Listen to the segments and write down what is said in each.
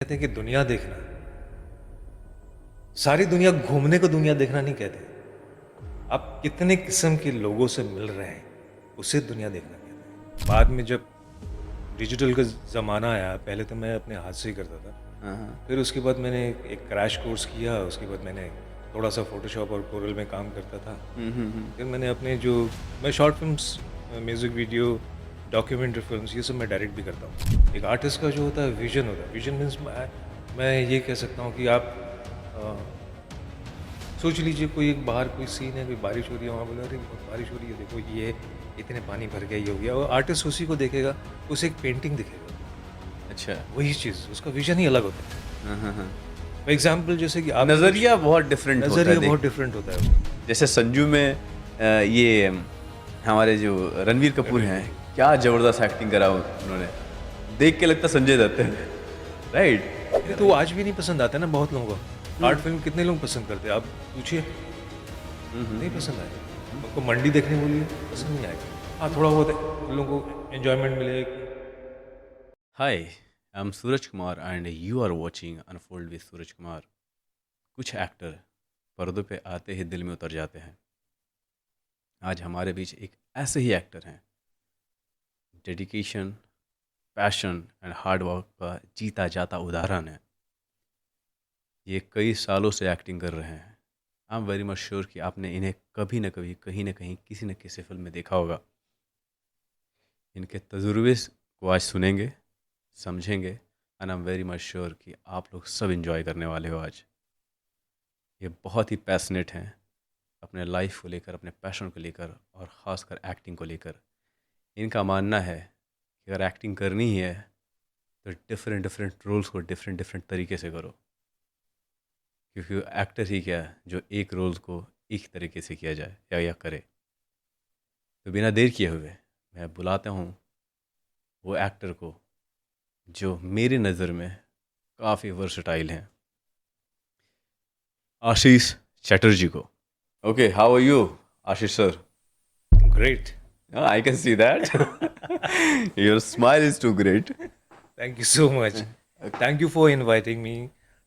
कहते हैं कि दुनिया देखना, सारी दुनिया घूमने को दुनिया देखना नहीं कहते। आप कितने किस्म के लोगों से मिल रहे हैं, उसे दुनिया देखना कहते हैं। बाद में जब डिजिटल का ज़माना आया, पहले तो मैं अपने हाथ से ही करता था। हाँ, हाँ। फिर उसके बाद मैंने एक क्रैश कोर्स किया, उसके बाद मैंने थोड़ा-सा फ़ोटोशॉप और कोरल में काम करता था। हुँ, हुँ, हुँ। फिर मैंने अपने जो मैं short films, music video, documentary films ये सब मैं डायरेक्ट भी करता हूँ। एक आर्टिस्ट का जो होता है विज़न होता है, विज़न मीन्स मैं ये कह सकता हूँ कि आप अ सोच लीजिए कोई एक बाहर कोई सीन है, कोई बारिश हो रही है, वहाँ बोला अरे बहुत बारिश हो रही है, देखो ये इतने पानी भर गया, ये हो गया और आर्टिस्ट उसी को देखेगा, उसे एक पेंटिंग दिखेगा। अच्छा। वही चीज़, उसका विज़न ही अलग होता है। हाँ, हाँ, हाँ। फॉर एग्ज़ाम्पल जैसे कि आप कुछ नज़रिया बहुत डिफरेंट होता है नज़रिया देख बहुत डिफरेंट होता है वो। जैसे संजू में ये हमारे जो रणवीर कपूर रणवीर हैं, कपूर। क्या ज़बरदस्त एक्टिंग करा उन्होंने। देख के लगता संजय दत्त है, राइट? नहीं तो वो आज भी नहीं पसंद आता है ना बहुत लोगों को। हुँ। आर्ट फ़िल्म कितने लोग पसंद करते हैं, आप पूछिए, हुँ, हुँ, नहीं हुँ, पसंद आएगा। हुँ। उनको मंडी देखने बोलिए, पसंद नहीं आएगा। हाँ, थोड़ा बहुत है, उन लोगों को एन्जॉयमेंट मिलेगा कि hi, I am Suraj Kumar and you are watching Unfold with Suraj Kumar. कुछ एक्टर पर्दों पे आते ही दिल में उतर जाते हैं। आज हमारे बीच एक ऐसे ही एक्टर हैं, dedication, passion and hard work का जीता जाता उदाहरण है। ये कई सालों से एक्टिंग कर रहे हैं। आई एम वेरी मच श्योर कि आपने इन्हें कभी न कभी कहीं न कहीं किसी न किसी फिल्म में देखा होगा। इनके तजुर्बे को आज सुनेंगे, समझेंगे and I am very much sure कि आप लोग सब इंजॉय करने वाले हो आज। ये बहुत ही पैशनेट हैं अपने लाइफ को लेकर, अपने पैशन को लेकर और ख़ासकर एक्टिंग को लेकर। इनका मानना है कि अगर एक्टिंग करनी ही है तो डिफरेंट डिफरेंट रोल्स को डिफरेंट डिफरेंट तरीके से करो, क्योंकि एक्टर ही क्या है जो एक रोल को एक तरीके से किया जाए या करे। तो बिना देर किए हुए मैं बुलाता हूँ वो एक्टर को जो मेरी नज़र में काफ़ी वर्सटाइल हैं, आशीष चैटर्जी को। Okay, how are you Ashish sir? Great. I can see that. Your smile is too great. Thank you so much. Thank you for inviting me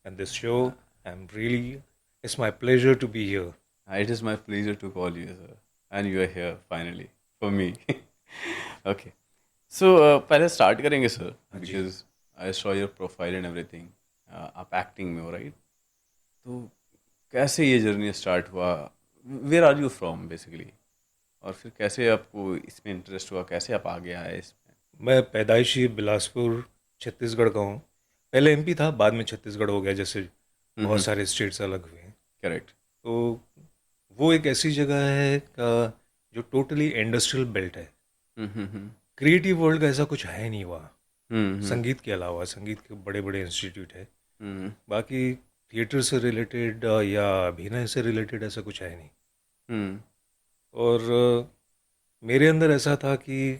on this show. It's my pleasure to be here. It is my pleasure to call you sir, and you are here finally for me. Okay, so पहले start करेंगे sir, हाँ जी। Because I saw your profile and everything. आप acting में हो, right? तो कैसे ये जर्नी स्टार्ट हुआ? Where are you from basically? और फिर कैसे आपको इसमें इंटरेस्ट हुआ, कैसे आप आगे आए इसमें? मैं पैदाइशी बिलासपुर छत्तीसगढ़ का हूँ। पहले एमपी था, बाद में छत्तीसगढ़ हो गया, जैसे बहुत हम्म। सारे स्टेट्स अलग हुए हैं। करेक्ट। तो वो एक ऐसी जगह है जो टोटली इंडस्ट्रियल बेल्ट है। हम्म, हम्म, क्रिएटिव वर्ल्ड का ऐसा कुछ है नहीं वहाँ। हम्म, संगीत के अलावा संगीत के बड़े बड़े इंस्टीट्यूट है, हम्म, बाकी थिएटर से रिलेटेड या अभिनय से रिलेटेड ऐसा कुछ है नहीं। हम्म, और मेरे अंदर ऐसा था कि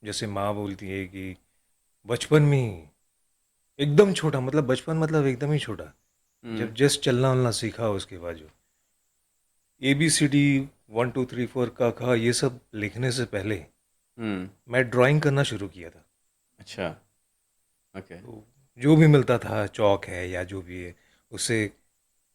जैसे माँ बोलती है कि बचपन में ही एकदम छोटा, मतलब बचपन मतलब एकदम ही छोटा, हम्म, जब जस्ट चलना वलना सीखा, उसके बाद जो ABCD 1 2 3 4 का खा ये सब लिखने से पहले हम्म। मैं ड्राइंग करना शुरू किया था। अच्छा। ओके। तो जो भी मिलता था, चौक है या जो भी है, उससे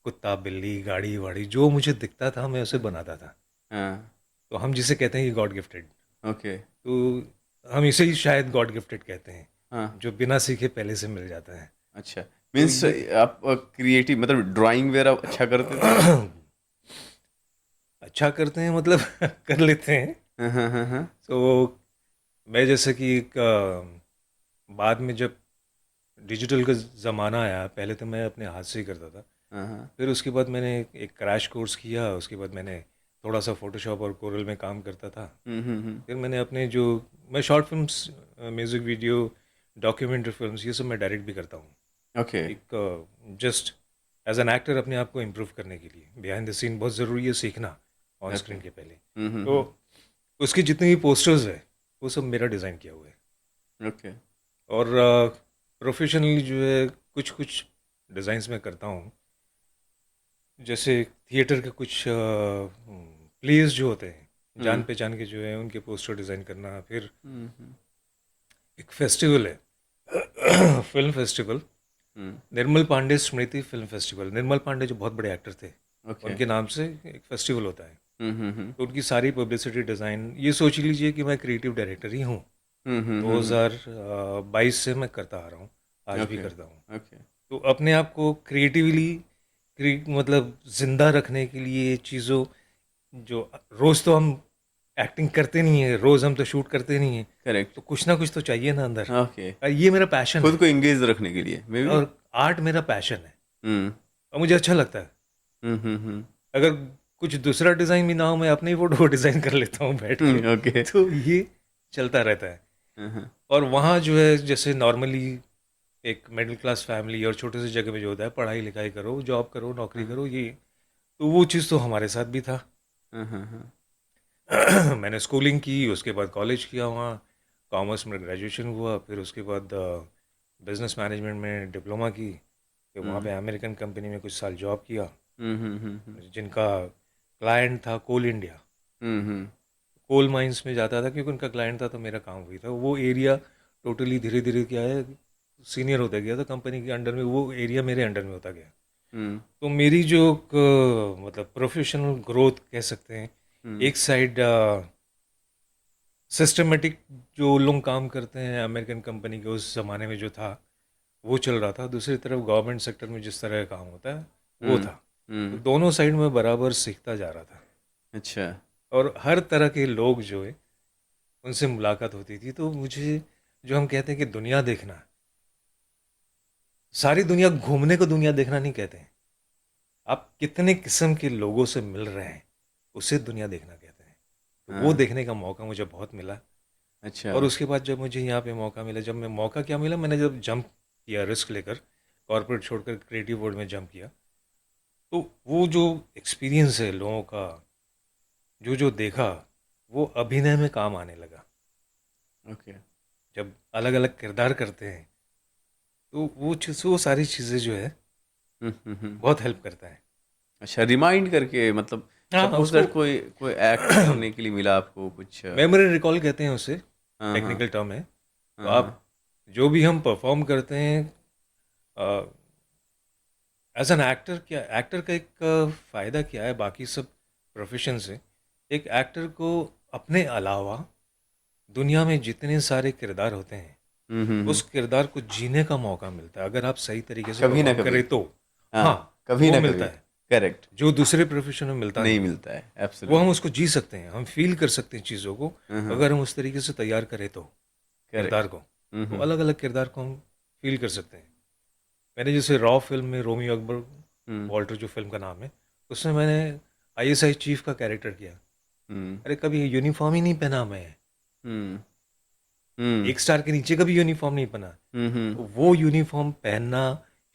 कुत्ता बिल्ली गाड़ी वाड़ी जो मुझे दिखता था मैं उसे बनाता था। हाँ। तो हम जिसे कहते हैं ये गॉड गिफ्टेड। ओके। तो हम इसे ही शायद गॉड गिफ्टेड कहते हैं, हाँ। जो बिना सीखे पहले से मिल जाता है। अच्छा, तो मीन्स ये आप क्रिएटिव मतलब ड्राइंग वगैरह अच्छा करते थे? अच्छा करते हैं मतलब कर लेते हैं। हाँ, हाँ, हाँ, हाँ। तो मैं जैसे कि बाद में जब डिजिटल का ज़माना आया, पहले तो मैं अपने हाथ से ही करता था। हाँ, हाँ। फिर उसके बाद मैंने एक क्रैश कोर्स किया, उसके बाद मैंने थोड़ा सा फ़ोटोशॉप और कोरल में काम करता था। हुँ, हुँ, हुँ। फिर मैंने अपने जो मैं short films, music video, documentary films ये सब मैं डायरेक्ट भी करता हूँ। ओके। एक जस्ट एज एन एक्टर अपने आप को इम्प्रूव करने के लिए बिहाइंड द सीन बहुत ज़रूरी है सीखना, ऑन ओके। स्क्रीन के पहले। हुँ, हुँ, तो हुँ। उसके जितने भी पोस्टर्स है वो सब मेरा डिज़ाइन किया हुआ है। ओके। और प्रोफेशनली जो है कुछ कुछ डिज़ाइंस मैं करता हूँ, जैसे थिएटर के कुछ प्लेस जो होते हैं जान हुँ, पहचान के जो है उनके पोस्टर डिज़ाइन करना। फिर हुँ, हुँ। एक फेस्टिवल है फिल्म फेस्टिवल, हुँ, निर्मल पांडे स्मृति फिल्म फेस्टिवल। निर्मल पांडे जो बहुत बड़े एक्टर थे, ओके। उनके नाम से एक फेस्टिवल होता है। हुँ, हुँ, हुँ। तो उनकी सारी पब्लिसिटी डिज़ाइन, ये सोच लीजिए कि मैं क्रिएटिव डायरेक्टर ही हूँ। हुँ, हुँ, हुँ, हुँ। 2022 से मैं करता आ रहा हूँ, आज भी ओके, करता हूँ। ओके। तो अपने आप को क्रिएटिवली मतलब ज़िंदा रखने के लिए चीज़ों, जो रोज़ तो हम एक्टिंग करते नहीं हैं, रोज़ हम तो शूट करते नहीं हैं, करेक्ट, तो कुछ ना कुछ तो चाहिए ना अंदर। ओके। ये मेरा पैशन खुद है, को एंगेज रखने के लिए, मे बी? और आर्ट मेरा पैशन है, हुँ, और मुझे अच्छा लगता है। हुँ, हुँ, हुँ। अगर कुछ दूसरा डिज़ाइन भी ना हो, मैं अपनी फ़ोटो को डिज़ाइन कर लेता हूँ बैठ के। हुँ, ओके। तो ये चलता रहता है। हाँ, हाँ। और वहाँ जो है, जैसे नॉर्मली एक मिडिल क्लास फैमिली और छोटे से जगह में जो होता है, पढ़ाई लिखाई करो, जॉब करो, नौकरी हाँ, करो, ये तो वो चीज़ तो हमारे साथ भी था। हाँ, हाँ, हाँ। मैंने स्कूलिंग की, उसके बाद कॉलेज किया वहाँ, कॉमर्स में ग्रेजुएशन हुआ, फिर उसके बाद बिजनेस मैनेजमेंट में डिप्लोमा की, फिर वहाँ हुँ, पे अमेरिकन कंपनी में कुछ साल जॉब किया, हुँ, हुँ, हुँ, हुँ। जिनका क्लाइंट था कोल इंडिया। हुँ, हुँ। कोल माइंस में जाता था क्योंकि उनका क्लाइंट था, तो मेरा काम वही था। वो एरिया टोटली धीरे धीरे क्या है, सीनियर होता गया, तो कंपनी के अंडर में वो एरिया मेरे अंडर में होता गया। हुँ, तो मेरी जो मतलब प्रोफेशनल ग्रोथ कह सकते हैं, हुँ, एक साइड सिस्टमेटिक जो लोग काम करते हैं अमेरिकन कंपनी के उस ज़माने में जो था, वो चल रहा था। दूसरी तरफ गवर्नमेंट सेक्टर में जिस तरह का काम होता है, वो हुँ, था। तो हुँ। दोनों साइड में बराबर सीखता जा रहा था, अच्छा। और हर तरह के लोग जो है, उनसे मुलाकात होती थी। तो मुझे, जो हम कहते हैं कि दुनिया देखना, सारी दुनिया घूमने को दुनिया देखना नहीं कहते हैं। आप कितने किस्म के लोगों से मिल रहे हैं, उसे दुनिया देखना कहते हैं। तो वो हाँ, देखने का मौका मुझे बहुत मिला। अच्छा। और उसके बाद जब मुझे यहाँ पे मौका मिला, जब मैं मौका क्या मिला, मैंने जब जंप किया, रिस्क लेकर कॉर्पोरेट छोड़कर क्रिएटिव वर्ल्ड में जंप किया, तो वो जो एक्सपीरियंस है लोगों का, जो जो देखा, वो अभिनय में काम आने लगा। ओके। जब अलग अलग किरदार करते हैं, तो वो सारी चीज़ें जो है, हुँ, हुँ, हुँ। बहुत हेल्प करता है। अच्छा, रिमाइंड करके मतलब हाँ, सपोज़ उसको दैट कोई कोई एक्ट करने के लिए मिला आपको कुछ मेमोरी रिकॉल कहते हैं उसे, हाँ, हाँ। टेक्निकल टर्म है। तो हाँ, आप हाँ। जो भी हम परफॉर्म करते हैं एज एन एक्टर, क्या एक्टर का एक फ़ायदा क्या है बाकी सब प्रोफेशन से, एक एक्टर को अपने अलावा दुनिया में जितने सारे किरदार होते हैं, हुँ, हुँ, उस हुँ। किरदार को जीने का मौका मिलता है, अगर आप सही तरीके से कभी ना परफॉर्म कभी। करें तो। हाँ, हाँ, कभी वो ना मिलता कभी। है, करेक्ट। जो दूसरे प्रोफेशन में मिलता नहीं नहीं है। मिलता है, वो हम एब्सोल्युटली। उसको जी सकते हैं, हम फील कर सकते हैं चीज़ों को, हाँ, हाँ। अगर हम उस तरीके से तैयार करें तो, करेक्ट। किरदार को। हुँ, तो हुँ। अलग अलग किरदार को हम फील कर सकते हैं। मैंने जैसे रॉ फिल्म में रोमियो अकबर हुँ, वॉल्टर, जो फिल्म का नाम है, उसमें मैंने आईएसआई चीफ का कैरेक्टर किया। हुँ, अरे कभी यूनिफॉर्म ही नहीं पहना मैं, हुँ, हुँ, एक स्टार के नीचे कभी यूनिफॉर्म नहीं पहना। हुँ, हुँ, तो वो यूनिफॉर्म पहनना,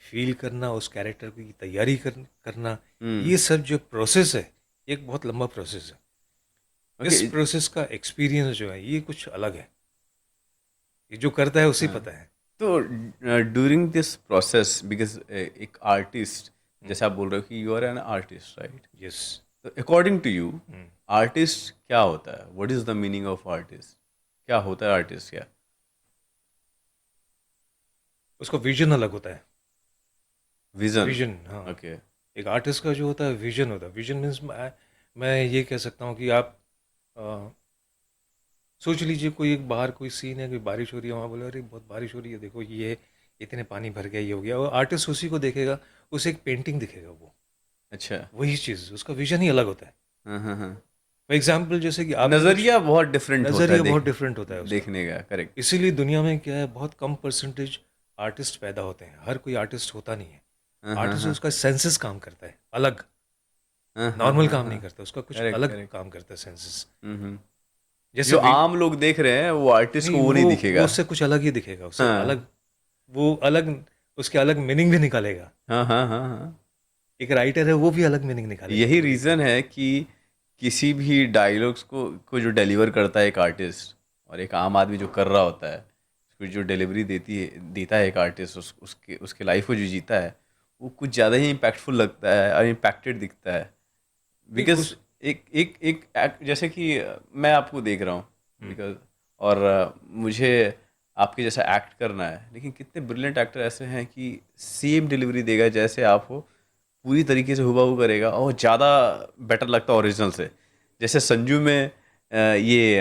फील करना, उस कैरेक्टर की तैयारी करना, हुँ। ये सब जो प्रोसेस है, ये एक बहुत लंबा प्रोसेस है। ओके। इस प्रोसेस का एक्सपीरियंस जो है, ये कुछ अलग है। ये जो करता है उसे हाँ। पता है। तो ड्यूरिंग दिस प्रोसेस बिकॉज़ एक आर्टिस्ट जैसे आप बोल रहे हो कि you are an artist, right? Yes. तो अकॉर्डिंग टू यू आर्टिस्ट क्या होता है? What is the meaning of artist? क्या होता है आर्टिस्ट क्या? उसका विजन अलग होता है। विज़न। विजन, हाँ। ओके। एक आर्टिस्ट का जो होता है, विजन होता है। विजन मीन्स मैं ये कह सकता हूँ कि आप अ, सोच लीजिए, कोई एक बाहर कोई सीन है, कोई बारिश हो रही है, वहाँ बोले अरे बहुत बारिश हो रही है, देखो ये इतने पानी भर गया, ये हो गया, और आर्टिस्ट उसी को देखेगा, उसे एक पेंटिंग दिखेगा वो, अच्छा। वही चीज़, उसका विजन ही अलग होता है। हाँ, हाँ, हाँ। फॉर एग्जाम्पल, जैसे कि आपने कुछ, नज़रिया बहुत डिफरेंट होता है नज़रिया बहुत डिफरेंट होता है उसका। देखने का, करेक्ट। इसीलिए दुनिया में क्या है, बहुत कम परसेंटेज आर्टिस्ट पैदा होते हैं, हर कोई आर्टिस्ट होता नहीं है। हाँ, हाँ, आर्टिस्ट, हाँ। उसका सेंसेस काम करता है अलग, हाँ, हाँ, नॉर्मल हाँ, काम नहीं हाँ। करता, उसका कुछ करेक्ट, अलग करेक्ट। काम करता है, सेंसेस। हुँ, हुँ। जैसे जो आम लोग देख रहे हैं वो आर्टिस्ट नहीं, को वो नहीं वो दिखेगा। उससे कुछ अलग ही दिखेगा, उससे हाँ। अलग, वो अलग, उसके अलग मीनिंग भी निकालेगा। हाँ, हाँ, हाँ, हाँ। एक राइटर है, वो भी अलग मीनिंग निकालेगा यही उसको देख के। रीज़न है कि किसी भी डायलॉग्स को जो डिलीवर करता है एक आर्टिस्ट और एक आम आदमी जो कर रहा होता है, उसको जो डिलीवरी देता है एक आर्टिस्ट उसके उसके लाइफ को जो जीता है, वो कुछ ज़्यादा ही इम्पैक्टफुल लगता है और इम्पैक्टेड दिखता है। नहीं बिकॉज़ उस एक जैसे कि मैं आपको देख रहा हूँ हम्म, बिकॉज़ और मुझे आपके जैसा एक्ट करना है, लेकिन कितने ब्रिलियंट एक्टर ऐसे हैं कि सेम डिलीवरी देगा जैसे आप हो, पूरी तरीके से हुबहू करेगा और ज़्यादा बेटर लगता है ओरिजिनल से। जैसे संजू में ये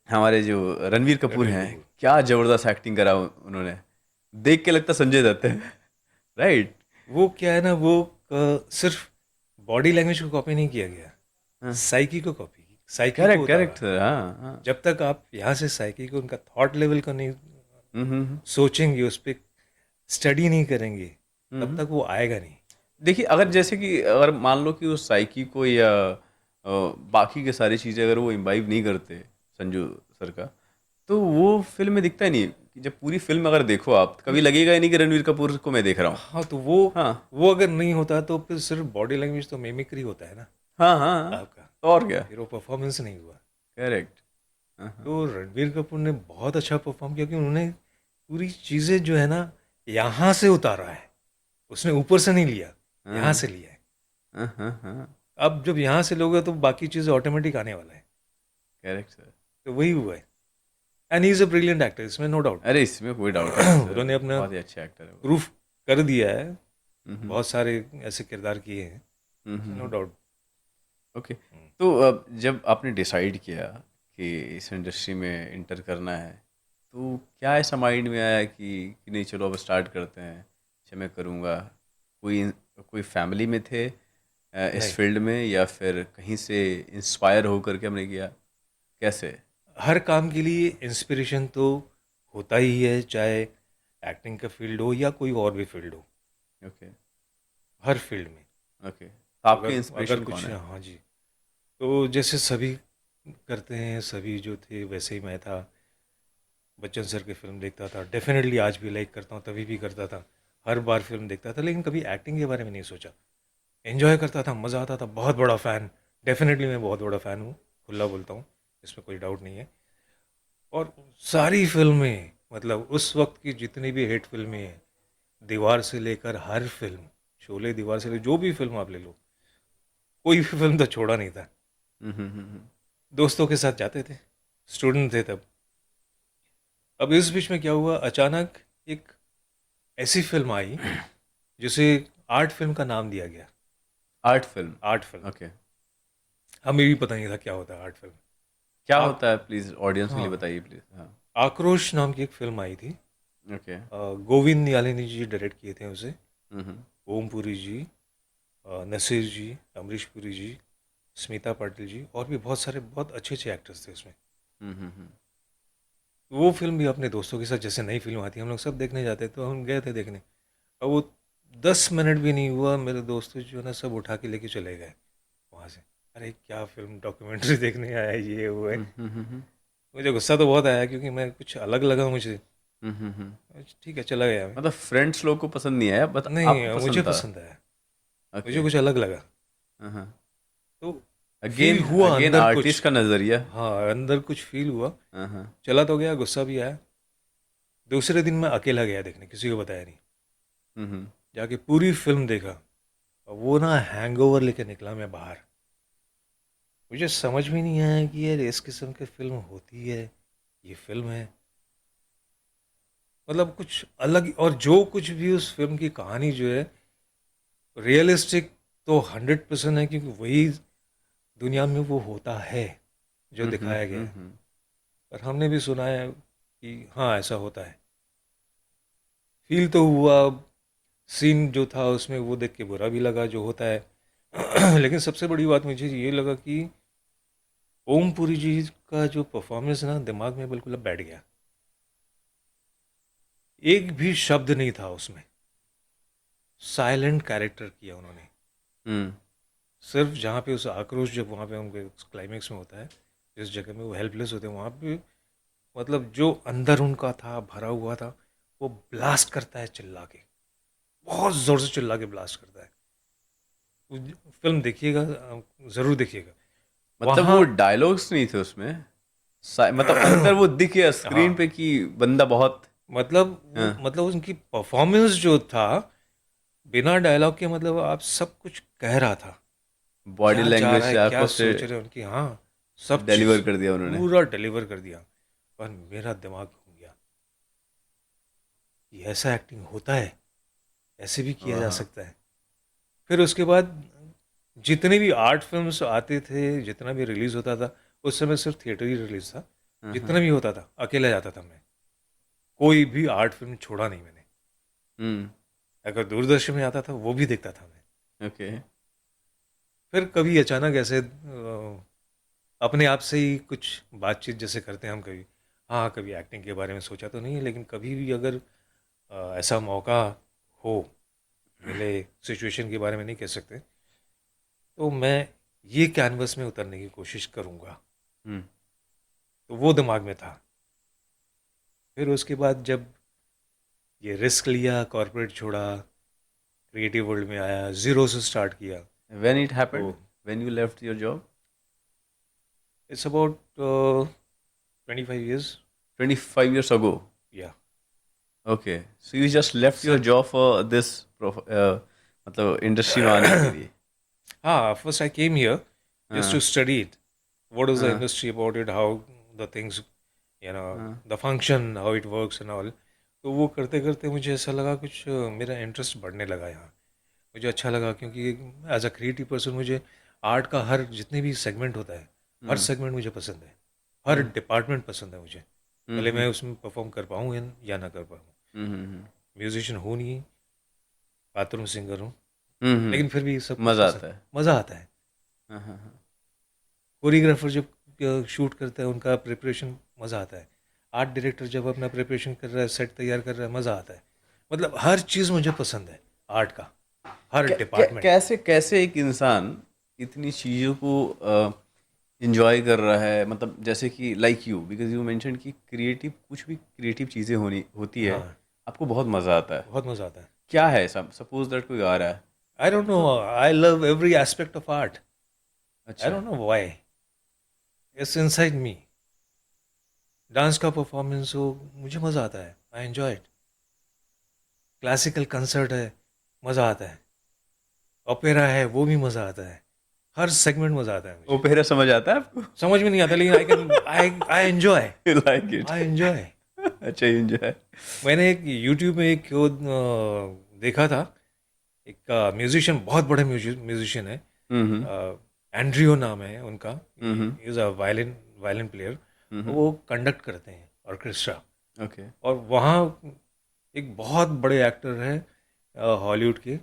हमारे जो रणवीर कपूर रणवीर हैं, कपूर। क्या ज़बरदस्त एक्टिंग करा उन्होंने, देख के लगता संजय दत्त है। राइट। वो क्या है ना, वो सिर्फ बॉडी लैंग्वेज को कॉपी नहीं किया गया, हाँ, साइकी को कॉपी की, साइकी को करेक्ट उतारा। करेक्ट सर, हाँ हाँ। जब तक आप यहाँ से साइकी को, उनका थॉट लेवल को नहीं हम्म। सोचेंगे, उस पर स्टडी नहीं करेंगे, तब हम्म। तक वो आएगा नहीं। देखिए, अगर जैसे कि अगर मान लो कि उस साइकी को या बाकी के सारी चीज़ें अगर वो इम्बाइब नहीं करते संजू सर का, तो वो फिल्म में दिखता ही नहीं कि जब पूरी फिल्म अगर देखो आप, कभी लगेगा ही नहीं कि रणवीर कपूर को मैं देख रहा हूँ। हाँ, तो हाँ वो अगर नहीं होता तो फिर सिर्फ बॉडी लैंग्वेज तो मिमिक्री होता है ना हाँ हाँ हाँ, आपका, तो और क्या। फिर वो परफॉर्मेंस नहीं हुआ। करेक्ट। हाँ हाँ तो रणबीर कपूर ने बहुत अच्छा परफॉर्म किया, क्योंकि उन्होंने पूरी चीज़ें जो है ना यहाँ से उतारा है, उसने ऊपर से नहीं लिया, यहाँ हाँ से लिया है। हाँ हाँ हाँ। अब जब यहाँ से लोगे तो बाकी चीज़ें ऑटोमेटिक आने वाला है। Correct sir. तो वही हुआ है। And he is a brilliant actor, इसमें नो डाउट। अरे इसमें कोई डाउट नहीं सर, उन्होंने अपना बहुत ही अच्छा एक्टर है वो। प्रूफ कर दिया है, हम्म बहुत सारे ऐसे किरदार किए हैं, नो हम्म। डाउट। ओके। तो अब जब आपने डिसाइड किया कि इस इंडस्ट्री में इंटर करना है, तो क्या ऐसा माइंड में आया कि नहीं चलो अब स्टार्ट करते हैं, अच्छा मैं करूँगा? कोई कोई फैमिली में थे इस नहीं, फील्ड में, या फिर कहीं से इंस्पायर होकर के हमने किया, कैसे? हर काम के लिए इंस्पिरेशन तो होता ही है, चाहे एक्टिंग का फील्ड हो या कोई और भी फील्ड हो, ओके हर फील्ड में। ओके, तो आपके अगर अगर इंस्पिरेशन कौन कुछ, है? हाँ जी, तो जैसे सभी करते हैं, सभी जो थे वैसे ही मैं था। बच्चन सर की फिल्म देखता था, डेफिनेटली आज भी लाइक करता हूँ, तभी भी करता था, हर बार फिल्म देखता था, लेकिन कभी एक्टिंग के बारे में नहीं सोचा। एंजॉय करता था, मज़ा आता था, बहुत बड़ा फ़ैन। डेफिनेटली मैं बहुत बड़ा फ़ैन हूँ, खुला बोलता हूँ, इसमें कोई डाउट नहीं है। और सारी फिल्में, मतलब उस वक्त की जितनी भी हिट फिल्में हैं, दीवार से लेकर हर फिल्म, शोले, दीवार से लेकर जो भी फिल्म आप ले लो, कोई भी फिल्म तो छोड़ा नहीं था। हम्म। दोस्तों के साथ जाते थे, स्टूडेंट थे तब। अब इस बीच में क्या हुआ, अचानक एक ऐसी फिल्म आई जिसे आर्ट फिल्म का नाम दिया गया। Art film. Art film, okay. हमें भी पता नहीं था क्या होता है आर्ट फिल्म। क्या आक होता है, प्लीज़ ऑडियंस के लिए हाँ, बताइए प्लीज़। हाँ। आक्रोश नाम की एक फिल्म आई थी। ओके। गोविंद नियालिनी जी डायरेक्ट किए थे उसे। हम्म। ओम पुरी जी, नसीर जी, अमरीश पुरी जी, स्मिता पाटिल जी, और भी बहुत सारे बहुत अच्छे अच्छे एक्टर्स थे उसमें। हम्म। वो फिल्म भी अपने दोस्तों के साथ, जैसे नई फिल्म आती है हम लोग सब देखने जाते, तो हम गए थे देखने। और वो 10 मिनट भी नहीं हुआ, मेरे दोस्त जो है ना सब उठा के लेके चले गए वहाँ से। अरे क्या फिल्म, डॉक्यूमेंट्री देखने आया है, ये वो है। हम्म। मुझे गुस्सा तो बहुत आया, क्योंकि मैं कुछ अलग लगा मुझे। हम्म। ठीक है, चला गया मैं। मतलब फ्रेंड्स लोग को पसंद नहीं आया, बट आपको नहीं, मुझे पसंद था? पसंद आया, मुझे ओके। कुछ अलग लगा। हाँ। तो फील अगेन हुआ अगेन अंदर कुछ। आर्टिस्ट का नज़रिया। हाँ, अंदर कुछ फील हुआ। हाँ। चला तो गया, गुस्सा भी आया। दूसरे दिन मैं अकेला गया देखने, किसी को बताया नहीं। हम्म। जाके पूरी फिल्म देखा। और वो ना हैंगओवर लेके निकला मैं बाहर। मुझे समझ में नहीं आया कि यार इस किस्म की फिल्म होती है, ये फिल्म है, मतलब कुछ अलग। और जो कुछ भी उस फिल्म की कहानी जो है, रियलिस्टिक तो 100% है, क्योंकि वही दुनिया में वो होता है जो दिखाया गया है। हम्म। और हमने भी सुना है कि हाँ ऐसा होता है। फील तो हुआ। सीन जो था उसमें वो देख के बुरा भी लगा, जो होता है। लेकिन सबसे बड़ी बात मुझे ये लगा कि ओम पुरी जी का जो परफॉर्मेंस ना, दिमाग में बिल्कुल अब बैठ गया। एक भी शब्द नहीं था उसमें, साइलेंट कैरेक्टर किया उन्होंने। हम्म। सिर्फ जहाँ पे उस आक्रोश, जब वहाँ पे उनके क्लाइमेक्स में होता है, जिस जगह में वो हेल्पलेस होते हैं, वहाँ पे मतलब जो अंदर उनका था, भरा हुआ था, वो ब्लास्ट करता है चिल्ला के, बहुत ज़ोर से चिल्ला के ब्लास्ट करता है। फिल्म देखिएगा, ज़रूर देखिएगा। मतलब वहाँ वो डायलॉग्स नहीं थे उसमें, मतलब अंदर वो दिख गया स्क्रीन हाँ, पे कि बंदा बहुत। हाँ। मतलब उनकी परफॉर्मेंस जो था, बिना डायलॉग के, मतलब आप सब कुछ कह रहा था, बॉडी क्या जा लैंग्वेज रहा है, से क्या आंखों से सोच रहे हैं उनकी, हाँ, सब चीज़ डिलीवर कर दिया उन्होंने। पूरा डिलीवर कर दिया। और मेरा दिमाग घूम गया। कि ऐसा एक्टिंग होता है, ऐसे भी किया जा वाह! सकता है। फिर उसके बाद जितने भी आर्ट फ़िल्म्स आते थे, जितना भी रिलीज़ होता था, उस समय सिर्फ़ थिएटर ही रिलीज़ था। हाँ, जितना हाँ। भी होता था, अकेला जाता था मैं। कोई भी आर्ट फ़िल्म छोड़ा नहीं मैंने। हुँ, अगर दूरदर्शन में आता था, वो भी देखता था मैं। ओके। फिर कभी अचानक ऐसे अपने आप से ही कुछ बातचीत जैसे करते हैं हम कभी, हाँ, कभी एक्टिंग के बारे में सोचा तो नहीं है, लेकिन कभी भी अगर ऐसा मौका हो, मिले, सिचुएशन के बारे में नहीं कह सकते, तो मैं ये कैनवस में उतरने की कोशिश करूँगा। हुँ, तो वो दिमाग में था। फिर उसके बाद जब ये रिस्क लिया, कॉर्पोरेट छोड़ा, क्रिएटिव वर्ल्ड में आया, ज़ीरो से स्टार्ट किया, व्हेन इट तो happened? When you left your job? It's about 25 years. 25 years ago. या Okay. So you just left your sir job for this मतलब इंडस्ट्री में आने के लिए. हाँ, first I came here just to हाँ, study it. What is the हाँ, industry about it? How the things, हाँ. the function, how it works and all. तो वो करते करते मुझे ऐसा लगा कुछ मेरा इंटरेस्ट बढ़ने लगा यहाँ। मुझे अच्छा लगा क्योंकि एज अ क्रिएटिव पर्सन मुझे आर्ट का हर जितने भी सेगमेंट होता है, हर हुँ, सेगमेंट मुझे पसंद है। हर हुँ, डिपार्टमेंट पसंद है मुझे। हुँ, भले हुँ, मैं उसमें परफॉर्म कर पाऊँ या ना कर पाऊँ। हुँ, हुँ, म्यूजिशियन हूँ नहीं, बाथरूम सिंगर हूँ, हुँ, हुँ. लेकिन फिर भी सब कुछ मज़ा पसंद, आता है. मज़ा आता है। हाँ, हाँ, हाँ. कोरियोग्राफर जब शूट करता है उनका प्रिपरेशन मज़ा आता है। आर्ट डायरेक्टर जब अपना प्रिपरेशन कर रहा है, सेट तैयार कर रहा है, मज़ा आता है। मतलब हर चीज़ मुझे पसंद है आर्ट का, हर डिपार्टमेंट। कैसे कैसे एक इंसान इतनी चीज़ों को एंजॉय कर रहा है, मतलब जैसे कि like you, because you mention कि क्रिएटिव कुछ भी क्रिएटिव चीज़ें होनी होती है, हाँ, आपको बहुत मज़ा आता है. बहुत मज़ा आता है। क्या है ऐसा? सपोज दैट कोई आ रहा है आई डोंट नो, तो I love every aspect of art. I अच्छा. Don't know why, it's inside me. Dance का परफॉर्मेंस हो, मुझे मज़ा आता है, I enjoy it. Classical concert है, मज़ा आता है। ओपेरा है, वो भी मज़ा आता है। हर सेगमेंट मज़ा आता है मुझे। ओपेरा समझ आता है आपको? समझ में नहीं आता, लेकिन I enjoy, like it. I enjoy. अच्छा, एंजॉय. मैंने एक यूट्यूब में एक वो देखा था, एक म्यूजिशियन, बहुत बड़े म्यूजिशियन है, हम्म, एंड्रियो नाम है उनका। Hmm, is a violin violin player. Hmm. वो कंडक्ट करते हैं ऑर्केस्ट्रा। ओके. और वहाँ एक बहुत बड़े एक्टर हैं हॉलीवुड के,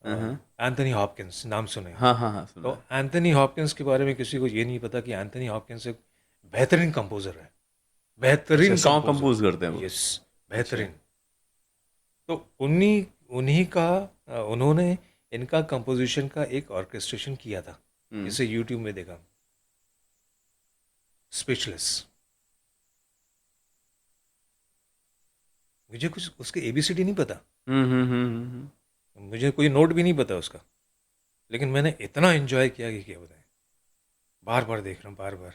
हाँ, एंथनी हॉपकिंस, नाम सुने हैं। हाँ, हाँ, हाँ, सुना तो है. एंथनी हॉपकिंस के बारे में किसी को ये नहीं पता कि एंथनी हॉपकिंस एक बेहतरीन कंपोजर है, अच्छा, बेहतरीन सॉन्ग कंपोजर। कंपोज करते हैं वो. यस, अच्छा. बेहतरीन। तो उन्हीं उन्हीं का उन्होंने इनका कंपोजिशन का एक ऑर्केस्ट्रेशन किया था, हम्म, जिसे यूट्यूब में देखा। स्पीचलेस। मुझे कुछ उसके एबीसीडी नहीं पता, हम्म, मुझे कोई नोट भी नहीं पता उसका, लेकिन मैंने इतना एंजॉय किया कि क्या बताएं। बार बार देख रहा हूँ, बार बार।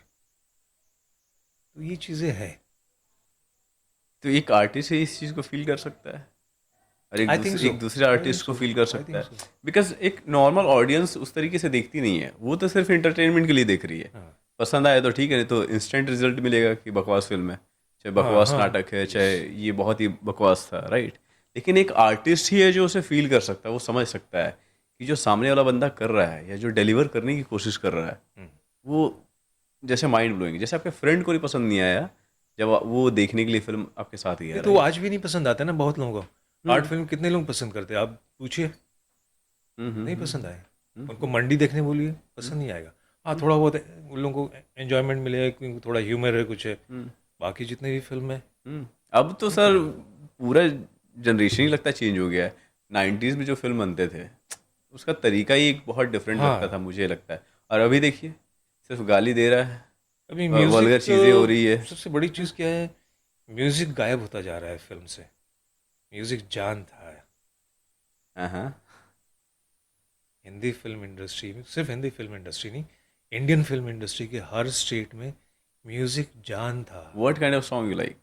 तो ये चीज़ें हैं। तो एक आर्टिस्ट ही इस चीज़ को फील कर सकता है और आई थिंक सो, एक दूसरे आई थिंक आर्टिस्ट को सो, फील कर आई सकता थिंक है. सो। बिकॉज एक नॉर्मल ऑडियंस उस तरीके से देखती नहीं है, वो तो सिर्फ इंटरटेनमेंट के लिए देख रही है. हाँ, पसंद आए तो ठीक है, नहीं तो इंस्टेंट रिजल्ट मिलेगा कि बकवास फिल्म है, चाहे हाँ, बकवास हाँ। नाटक है, यस। चाहे ये बहुत ही बकवास था, राइट. लेकिन एक आर्टिस्ट ही है जो उसे फील कर सकता है, वो समझ सकता है कि जो सामने वाला बंदा कर रहा है या जो डिलीवर करने की कोशिश कर रहा है वो जैसे माइंड ब्लोइंग, जैसे आपके फ्रेंड को नहीं पसंद नहीं आया जब वो देखने के लिए फिल्म आपके साथ गया, नहीं तो वो राइट. आज भी नहीं पसंद आता ना बहुत लोगों को। आर्ट हम्म, फिल्म कितने लोग पसंद करते हैं, आप पूछिए। हम्म, नहीं पसंद आए, हम्म, उनको मंडी देखने बोलिए, हम्म, पसंद नहीं आएगा। हाँ, थोड़ा बहुत उन लोगों को एंजॉयमेंट मिलेगा क्योंकि थोड़ा ह्यूमर है, कुछ है। हम्म, बाकी जितने भी फिल्म है, हम्म. अब तो नहीं सर करेंगे। पूरा जनरेशन ही लगता है चेंज हो गया है. 90s में जो फिल्म बनते थे उसका तरीका ही एक बहुत डिफरेंट लगता था, हाँ, मुझे लगता है. और अभी देखिए, सिर्फ गाली दे रहा अभी है, वल्गर म्यूजिक, चीज़ें हो रही है. सबसे बड़ी चीज़ क्या है, म्यूजिक गायब होता जा रहा है फिल्म से। म्यूजिक जान था। हाँ, हाँ. हिंदी फिल्म इंडस्ट्री में, सिर्फ हिंदी फिल्म इंडस्ट्री नहीं, इंडियन फिल्म इंडस्ट्री के हर स्टेट में म्यूजिक जान था। What kind of song you like?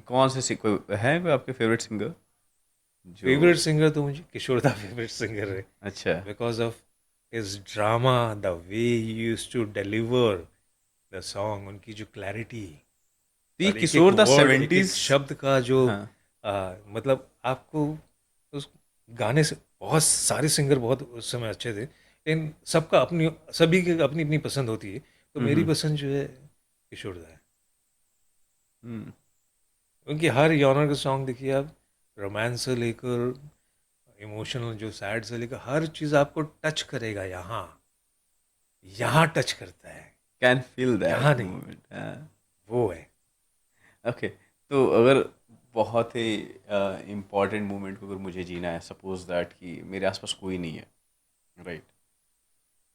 कौन से कोई है कोई आपके फेवरेट सिंगर जो? फेवरेट सिंगर तो मुझे किशोर दा फेवरेट सिंगर है, अच्छा. Because of his drama, the way he used to deliver the song, उनकी जो क्लैरिटी तो ये और एक एक किशोर दा वर्ड, एक एक 70s. शब्द का जो हाँ. मतलब आपको उस गाने से बहुत सारे सिंगर बहुत उस समय अच्छे थे, लेकिन सबका अपनी सभी की अपनी अपनी पसंद होती है। तो हुँ, मेरी हुँ। पसंद जो है किशोर दा है। हुँ, उनकी हर जॉनर का सॉन्ग देखिए आप, रोमांस से लेकर इमोशनल जो सैड से लेकर हर चीज़ आपको टच करेगा। यहाँ यहाँ टच करता है, कैन फ़ील दैट यहाँ नहीं, मोमेंट हाँ। वो है। ओके, तो अगर बहुत ही इम्पोर्टेंट मोमेंट को अगर मुझे जीना है, सपोज़ दैट कि मेरे आस-पास कोई नहीं है, राइट?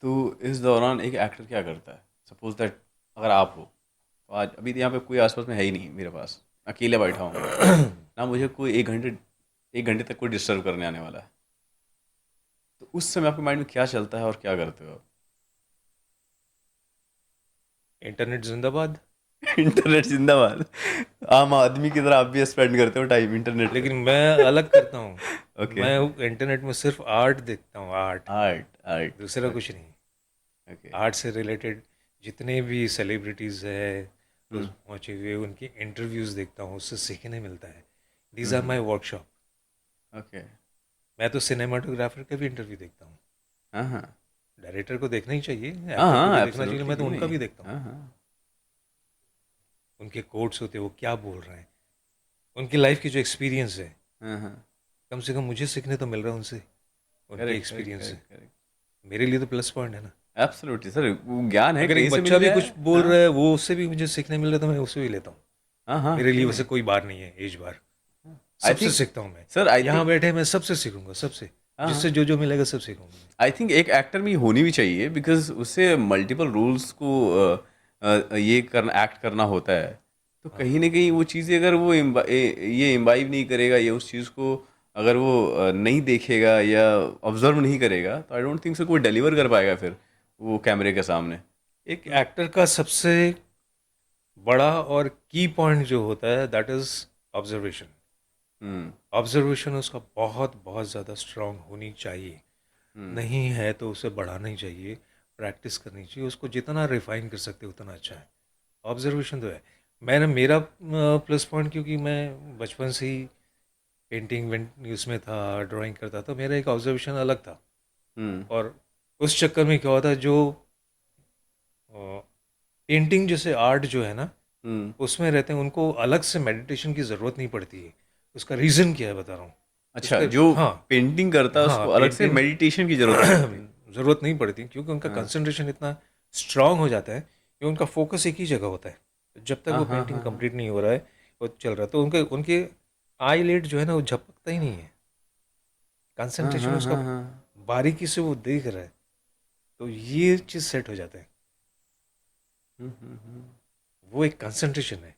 तो इस दौरान एक एक्टर क्या करता है? सपोज़ दैट अगर आप हो, तो आज अभी तो यहाँ पे कोई आस-पास में है ही नहीं मेरे पास, अकेले बैठा हूँ मैं, ना मुझे कोई 1 घंटे तक कोई डिस्टर्ब करने आने वाला है। तो उस समय आपके माइंड में क्या चलता है और क्या करते हो आप? इंटरनेट जिंदाबाद। इंटरनेट ज़िंदाबाद। आम आदमी की तरह आप भी स्पेंड करते हो टाइम इंटरनेट पे। लेकिन मैं अलग करता हूँ। ओके, मैं इंटरनेट में सिर्फ आर्ट देखता हूँ, आर्ट, आर्ट, आर्ट, दूसरा कुछ ओके, नहीं। ओके। आर्ट से रिलेटेड जितने भी सेलिब्रिटीज़ है हुँ, उस पहुँचे हुए, उनकी इंटरव्यूज़ देखता हूँ, उससे सीखने मिलता है। These um, are um, my workshop. Okay. मैं तो सिनेमाटोग्राफर का भी इंटरव्यू देखता हूँ। हाँ, हाँ। डायरेक्टर को देखना ही चाहिए, हाँ, एक्टर को भी हाँ, देखना चाहिए, एब्सोल्युटली मैं तो क्यों उनका नहीं? भी देखता हूँ। हाँ, हाँ। उनके कोट्स होते हैं, वो क्या बोल रहे हैं, उनकी लाइफ की जो एक्सपीरियंस है, हाँ, हाँ। कम से कम मुझे सीखने तो मिल रहा है उनसे, उनके करेक्ट, करेक्ट, एक्सपीरियंस से। Correct, correct. मेरे लिए तो प्लस पॉइंट है ना। एब्सोल्युटली सर, वो ज्ञान है अगर कहीं एक से बच्चा मिल भी जाए कुछ बोल हाँ, रहा है, वो उससे भी मुझे सीखने मिल रहा है, तो मैं उससे भी लेता हूँ। हाँ, हाँ, मेरे लिए क्यों वैसे नहीं? कोई बार नहीं है, एज बार। आई सबसे थिंक सीखता हूँ मैं। सर आई यहाँ थिंक बैठे मैं सबसे सीखूंगा, सबसे। हाँ, जिससे हाँ। जो मिलेगा सब सीखूंगा मैं। आई थिंक एक एक्टर में होनी भी चाहिए बिकॉज़ उससे मल्टीपल रोल्स को ये करना एक्ट करना होता है। तो कहीं हाँ, न कहीं वो चीज़ें अगर वो ये इम्बाइब नहीं करेगा या उस चीज़ को अगर वो नहीं देखेगा या ऑब्ज़र्व नहीं करेगा तो आई डोंट थिंक सो कि वो डिलीवर कर पाएगा फिर वो कैमरे के सामने। एक तो एक्टर का सबसे बड़ा और की पॉइंट जो होता है, that is observation. Hmm, observation उसका बहुत बहुत ज़्यादा स्ट्रांग होनी चाहिए। हुँ, नहीं है तो उसे बढ़ाना ही चाहिए, प्रैक्टिस करनी चाहिए, उसको जितना रिफाइन कर सकते उतना अच्छा है। ऑब्जर्वेशन तो है। मैंने मेरा प्लस पॉइंट, क्योंकि मैं बचपन से ही पेंटिंग वेंट उसमें था, ड्राइंग करता था, मेरा एक ऑब्जर्वेशन अलग था। हुँ, और उस चक्कर में क्या होता, जो पेंटिंग जैसे आर्ट जो है ना, हुँ। उसमें रहते हैं, उनको अलग से मेडिटेशन की ज़रूरत नहीं पड़ती है। उसका रीज़न क्या है बता रहा हूँ। अच्छा, उसका जो हाँ, पेंटिंग करता है हाँ उसको अलग से पेंटिंग मेडिटेशन की ज़रूरत नहीं पड़ती। ज़रूरत नहीं पड़ती, क्योंकि उनका हाँ। कंसंट्रेशन इतना स्ट्रांग हो जाता है कि उनका फोकस एक ही जगह होता है। जब तक हाँ, वो हाँ, पेंटिंग हाँ, हाँ। कंप्लीट नहीं हो रहा है, वो चल रहा है, तो उनके उनके आई लेड जो है ना, वो झपकता ही नहीं है। हाँ, कंसंट्रेशन हाँ, उसका हाँ, हाँ। बारीकी से वो देख रहा है, तो ये चीज़ सेट हो जाता है। हुँ, हुँ, हुँ। वो एक कंसंट्रेशन है,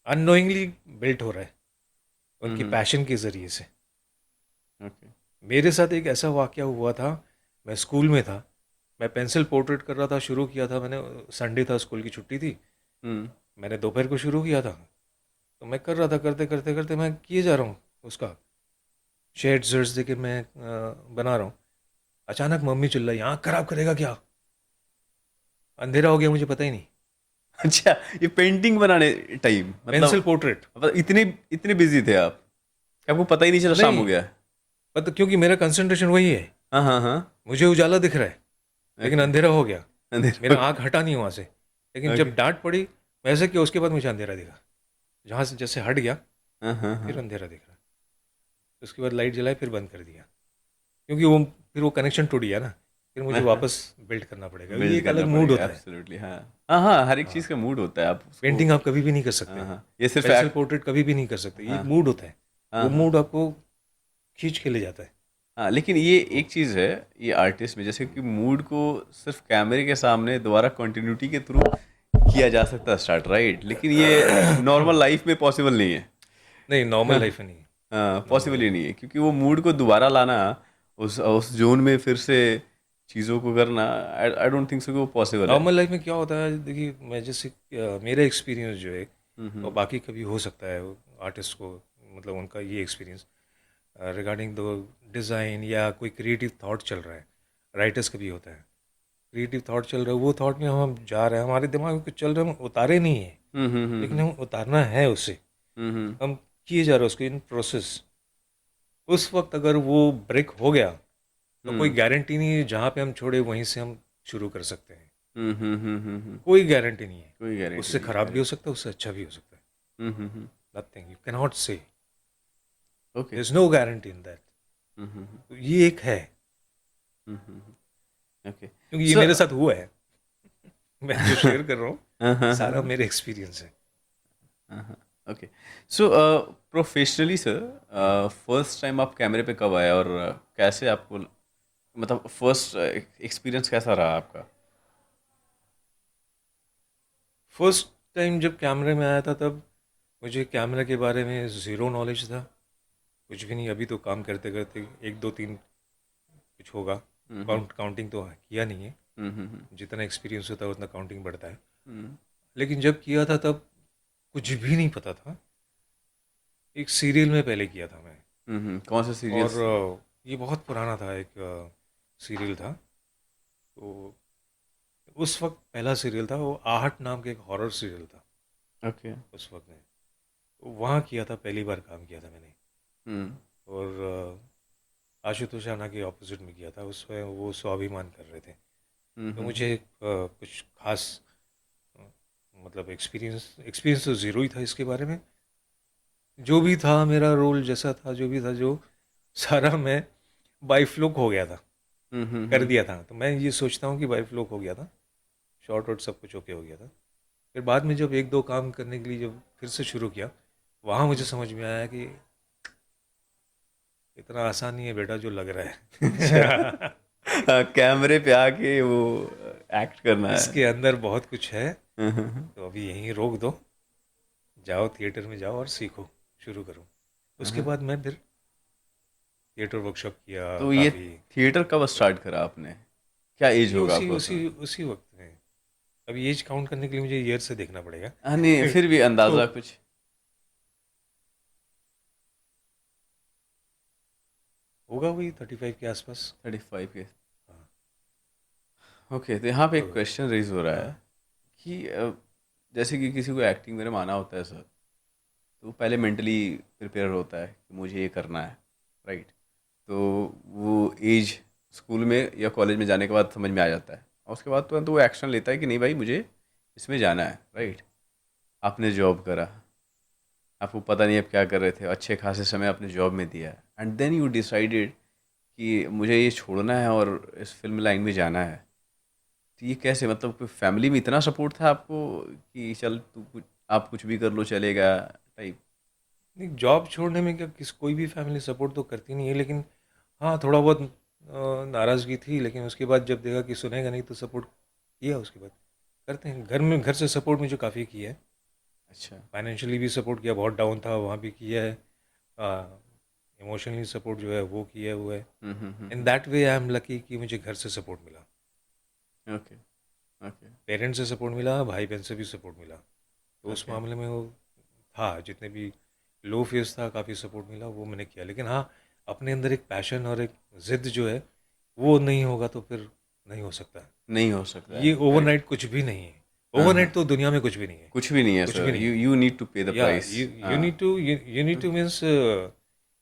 अननोइंगली बिल्ट हो रहा है हुँ, उनकी हुँ। पैशन के ज़रिए से। ओके। मेरे साथ एक ऐसा वाक़या हुआ था, मैं स्कूल में था, मैं पेंसिल पोर्ट्रेट कर रहा था, शुरू किया था मैंने, संडे था, स्कूल की छुट्टी थी, हुँ, मैंने दोपहर को शुरू किया था। तो मैं कर रहा था, करते करते करते मैं किए जा रहा हूँ उसका, शेड्स वेड्स देके मैं बना रहा हूँ। अचानक मम्मी चिल्लाई, आँख खराब करेगा क्या, अंधेरा हो गया, मुझे पता ही नहीं। अच्छा ये पेंटिंग बनाने टाइम पेंसिल पोर्ट्रेट। मतलब इतने इतने बिज़ी थे आप, कि आपको पता ही नहीं चला शाम हो नहीं, गया है? पता, क्योंकि मेरा कंसंट्रेशन वही है, हाँ, हाँ, हाँ। मुझे उजाला दिख रहा है, लेकिन ओके, अंधेरा हो गया। अंधेरा मेरा हो आँख हटा नहीं वहाँ से, लेकिन ओके। जब डांट पड़ी, वैसे किया, उसके बाद मुझे अंधेरा दिखा। जहाँ से जैसे हट गया, हाँ, हाँ, फिर हाँ। अंधेरा दिख रहा। उसके बाद लाइट जलाई, फिर बंद कर दिया, क्योंकि वो फिर वो कनेक्शन टूट गया ना, फिर मुझे वापस बिल्ड करना पड़ेगा, ये बिल्ड एक अलग करना मूड पड़ेगा होता है। एब्सोल्युटली हाँ। हाँ, हाँ, हर एक हाँ, चीज़ का मूड होता है आप उसको पेंटिंग आप कभी भी नहीं कर सकते, हाँ, हाँ। ये सिर्फ़ पेंसिल एक्ट पोर्ट्रेट कभी भी नहीं कर सकते, ये हाँ, एक मूड होता है। हाँ, वो हाँ। मूड आपको खींच के ले जाता है। हाँ, लेकिन ये वो एक चीज़ है, ये आर्टिस्ट में जैसे कि मूड को सिर्फ़ कैमरे के सामने दोबारा कंटिन्यूटी के थ्रू किया जा सकता है स्टार्ट राइट? लेकिन ये नॉर्मल लाइफ़ में पॉसिबल नहीं है। नहीं, नॉर्मल हाँ, लाइफ में नहीं है। हाँ, नॉर्मल पॉसिबल ही लाइफ में नहीं नहीं। है क्योंकि वो मूड को दोबारा लाना उस ज़ोन में फिर से चीज़ों को करना आई आई डोंट थिंक सो कि वो पॉसिबल है। नॉर्मल लाइफ में क्या होता है, देखिए, मैं जैसे मेरा एक्सपीरियंस जो है, हुँ, और हुँ। बाकी कभी हो सकता है आर्टिस्ट को, मतलब उनका ये एक्सपीरियंस रिगार्डिंग द डिज़ाइन, या कोई क्रिएटिव थॉट चल रहा है, राइटर्स का भी होता है, क्रिएटिव थॉट चल रहा है, वो थॉट में हम जा रहे हैं, हमारे दिमाग में कुछ चल रहा है, हम उतारे नहीं है, हुँ, हुँ, हुँ, लेकिन हुँ। हम उतारना है उसे। हुँ, हुँ। हम किए जा रहा है उसको इन प्रोसेस, उस वक्त अगर वो ब्रेक हो गया तो कोई हुँ। गारंटी नहीं है जहाँ पे हम छोड़े वहीं से हम शुरू कर सकते हैं। हुँ, हुँ, हुँ, हुँ, हुँ। कोई गारंटी नहीं है। कोई गारंटी उससे नहीं है, खराब भी हो करेक्ट। सकता है, उससे अच्छा भी हो सकता है। हुँ, हुँ, हुँ। Nothing, you can not say, okay. There is no guarantee in that. हुँ, हुँ, हुँ। तो ये एक है, हुँ, हुँ, हुँ। ओके। क्योंकि ये सो मेरे साथ हुआ है। मैं जो शेयर कर रहा हूँ हाँ, हाँ, सारा हाँ। मेरे एक्सपीरियंस है। हाँ, हाँ। ओके। सो प्रोफेशनली सर, हम्म। फर्स्ट टाइम आप कैमरे पे कब आए और कैसे आपको मतलब फर्स्ट एक्सपीरियंस कैसा रहा आपका? फर्स्ट टाइम जब कैमरे में आया था तब मुझे कैमरा के बारे में ज़ीरो नॉलेज था, कुछ भी नहीं। अभी तो काम करते करते एक दो तीन कुछ होगा, हुँ, हुँ। काउंटिंग तो किया नहीं है। हुँ, हुँ, हुँ। जितना एक्सपीरियंस होता है उतना काउंटिंग बढ़ता है। हुँ। लेकिन जब किया था तब कुछ भी नहीं पता था। एक सीरियल में पहले किया था मैं। हुँ, हुँ। कौन से और सीरियल्स? ये बहुत पुराना था, एक सीरियल था। तो उस वक्त पहला सीरियल था वो, आहट नाम के एक हॉरर सीरियल था ओके। उस वक्त में। तो वहाँ किया था, पहली बार काम किया था मैंने। हुँ। और आशुतोष राणा के ऑपोजिट में किया था। उसमें वो स्वाभिमान कर रहे थे। हुँ, तो हुँ, हुँ। मुझे कुछ खास अ, मतलब एक्सपीरियंस एक्सपीरियंस तो ज़ीरो ही था इसके बारे में। जो भी था मेरा रोल जैसा था, जो भी था, जो सारा मैं बाई फ्लूक हो गया था, हुँ, हुँ, कर हुँ। दिया था। तो मैं ये सोचता हूँ कि बाई फ्लूक हो गया था, शॉर्ट वॉट सब कुछ ओके हो गया था। फिर बाद में जब एक दो काम करने के लिए जब फिर से शुरू किया, वहाँ मुझे हुँ। समझ में आया कि इतना आसान नहीं है बेटा जो लग रहा अच्छा। है। कैमरे पे आके वो एक्ट करना है। इसके अंदर बहुत कुछ है। हुँ, हुँ, हुँ। तो अभी यहीं रोक दो, जाओ थिएटर में जाओ और सीखो, शुरू करो। हाँ, उसके हाँ। बाद मैं फिर थिएटर वर्कशॉप किया तो ये काफ़ी। थिएटर कब स्टार्ट करा आपने? क्या एज ये होगा उसी आपका उस उसी समय? उसी वक्त में। अभी एज काउंट करने के लिए मुझे ईयर से देखना पड़ेगा। हाँ, नहीं फिर भी तो अंदाज़ा कुछ? होगा वही 35 के आसपास। 35 के। हाँ। ओके, तो यहाँ पे तो एक क्वेश्चन रेज़ हो रहा है हाँ। कि जैसे कि किसी को एक्टिंग में आना होता है सर, तो वो पहले मेंटली प्रिपेयर होता है कि मुझे ये करना है, राइट? तो वो एज स्कूल में या कॉलेज में जाने के बाद समझ में आ जाता है और उसके बाद तुरंत वो एक्शन लेता है कि नहीं भाई मुझे इसमें जाना है, राइट? आपने जॉब करा, आपको पता नहीं आप क्या कर रहे थे, अच्छे खासे समय आपने जॉब में दिया एंड देन यू डिसाइडेड कि मुझे ये छोड़ना है और इस फिल्म लाइन में जाना है। तो ये कैसे, मतलब कोई फैमिली में इतना सपोर्ट था आपको कि चल तू कुछ, आप कुछ भी कर लो चलेगा टाइप? नहीं, जॉब छोड़ने में क्या, कोई भी फैमिली सपोर्ट तो करती नहीं है, लेकिन हाँ थोड़ा बहुत नाराज़गी थी। लेकिन उसके बाद जब देखा कि सुनेगा नहीं तो सपोर्ट किया। उसके बाद करते हैं, घर में घर से सपोर्ट मुझे काफ़ी किया है। अच्छा। फाइनेंशियली भी सपोर्ट किया, बहुत डाउन था वहाँ भी किया है। इमोशनली सपोर्ट जो है वो किया हुआ है। In that way I am lucky कि मुझे घर से सपोर्ट मिला, ओके। ओके। पेरेंट्स से सपोर्ट मिला, भाई बहन से भी सपोर्ट मिला। तो उस ओके। मामले में वो था, जितने भी लो फेस था काफ़ी सपोर्ट मिला, वो मैंने किया। लेकिन हाँ, अपने अंदर एक पैशन और एक ज़िद जो है वो नहीं होगा तो फिर नहीं हो सकता। नहीं हो सकता है, ये करेक्ट। ओवरनाइट कुछ भी नहीं है। हाँ, ओवरनाइट हाँ। तो दुनिया में कुछ भी नहीं है। कुछ भी नहीं है कुछ भी सर, नहीं यू है। यू नीड टू पे द या प्राइस। हाँ। you need to means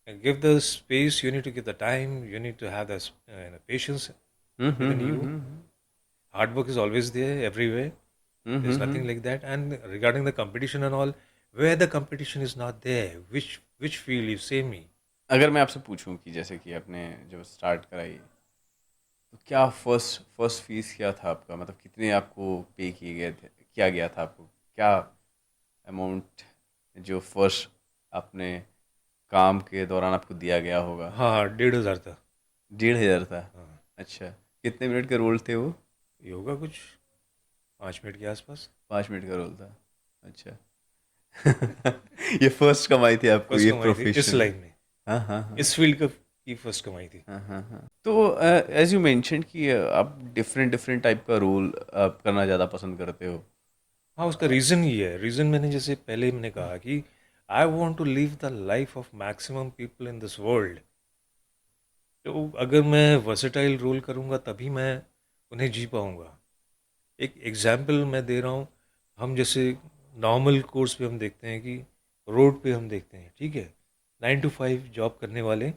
give the space, you need to give the time, you need to have the patience hmm, hmm, within hmm, you. Hmm, hmm. Hard work is always there everywhere. Hmm, hmm, There's nothing hmm. like that. And regarding the competition and all, where the competition is not there, which field you say me? अगर मैं आपसे पूछूँ कि जैसे कि आपने जब start कराई, तो क्या फर्स्ट फर्स्ट फीस क्या था आपका? मतलब कितने आपको पे किए गए थे, किया गया था आपको? क्या अमाउंट जो फर्स्ट आपने काम के दौरान आपको दिया गया होगा? हाँ, 1,500 था। 1500 था। हाँ। अच्छा, कितने मिनट का रोल थे वो? ये होगा कुछ 5 मिनट के आसपास। 5 मिनट का रोल था। अच्छा। ये फर्स्ट कमाई थी आपको फर्स्ट ये कमाई थी इस प्रोफेशन? लाइन में, हाँ, हाँ, हाँ। इस फील्ड की फर्स्ट कमाई थी। हाँ, हाँ, हाँ। तो एज़ यू मेंशन्ड कि आप डिफरेंट डिफरेंट टाइप का रोल आप करना ज़्यादा पसंद करते हो। हाँ, उसका अ, रीज़न ये है। रीज़न मैंने जैसे पहले मैंने कहा कि I want to live the life of maximum people in this world. तो अगर मैं वर्सेटाइल रोल करूँगा तभी मैं उन्हें जी पाऊँगा। एक एग्जाम्पल मैं दे रहा हूँ। हम जैसे नॉर्मल कोर्स पे हम देखते हैं कि रोड पे हम देखते हैं, ठीक है, 9 to 5 जॉब करने वाले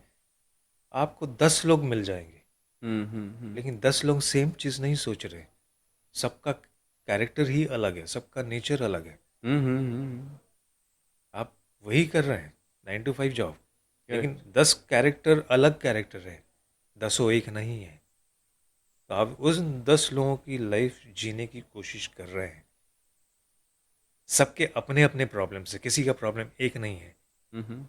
आपको 10 लोग मिल जाएंगे, हुँ। लेकिन 10 लोग सेम चीज़ नहीं सोच रहे। सबका कैरेक्टर ही अलग है, सबका नेचर अलग है। हुँ। आप वही कर रहे हैं, 9 to 5 जॉब, लेकिन करेक्ट। 10 कैरेक्टर अलग कैरेक्टर है, दसों एक नहीं है। तो आप उन 10 लोगों की लाइफ जीने की कोशिश कर रहे हैं। सबके अपने अपने प्रॉब्लम्स है, किसी का प्रॉब्लम एक नहीं है। हुँ।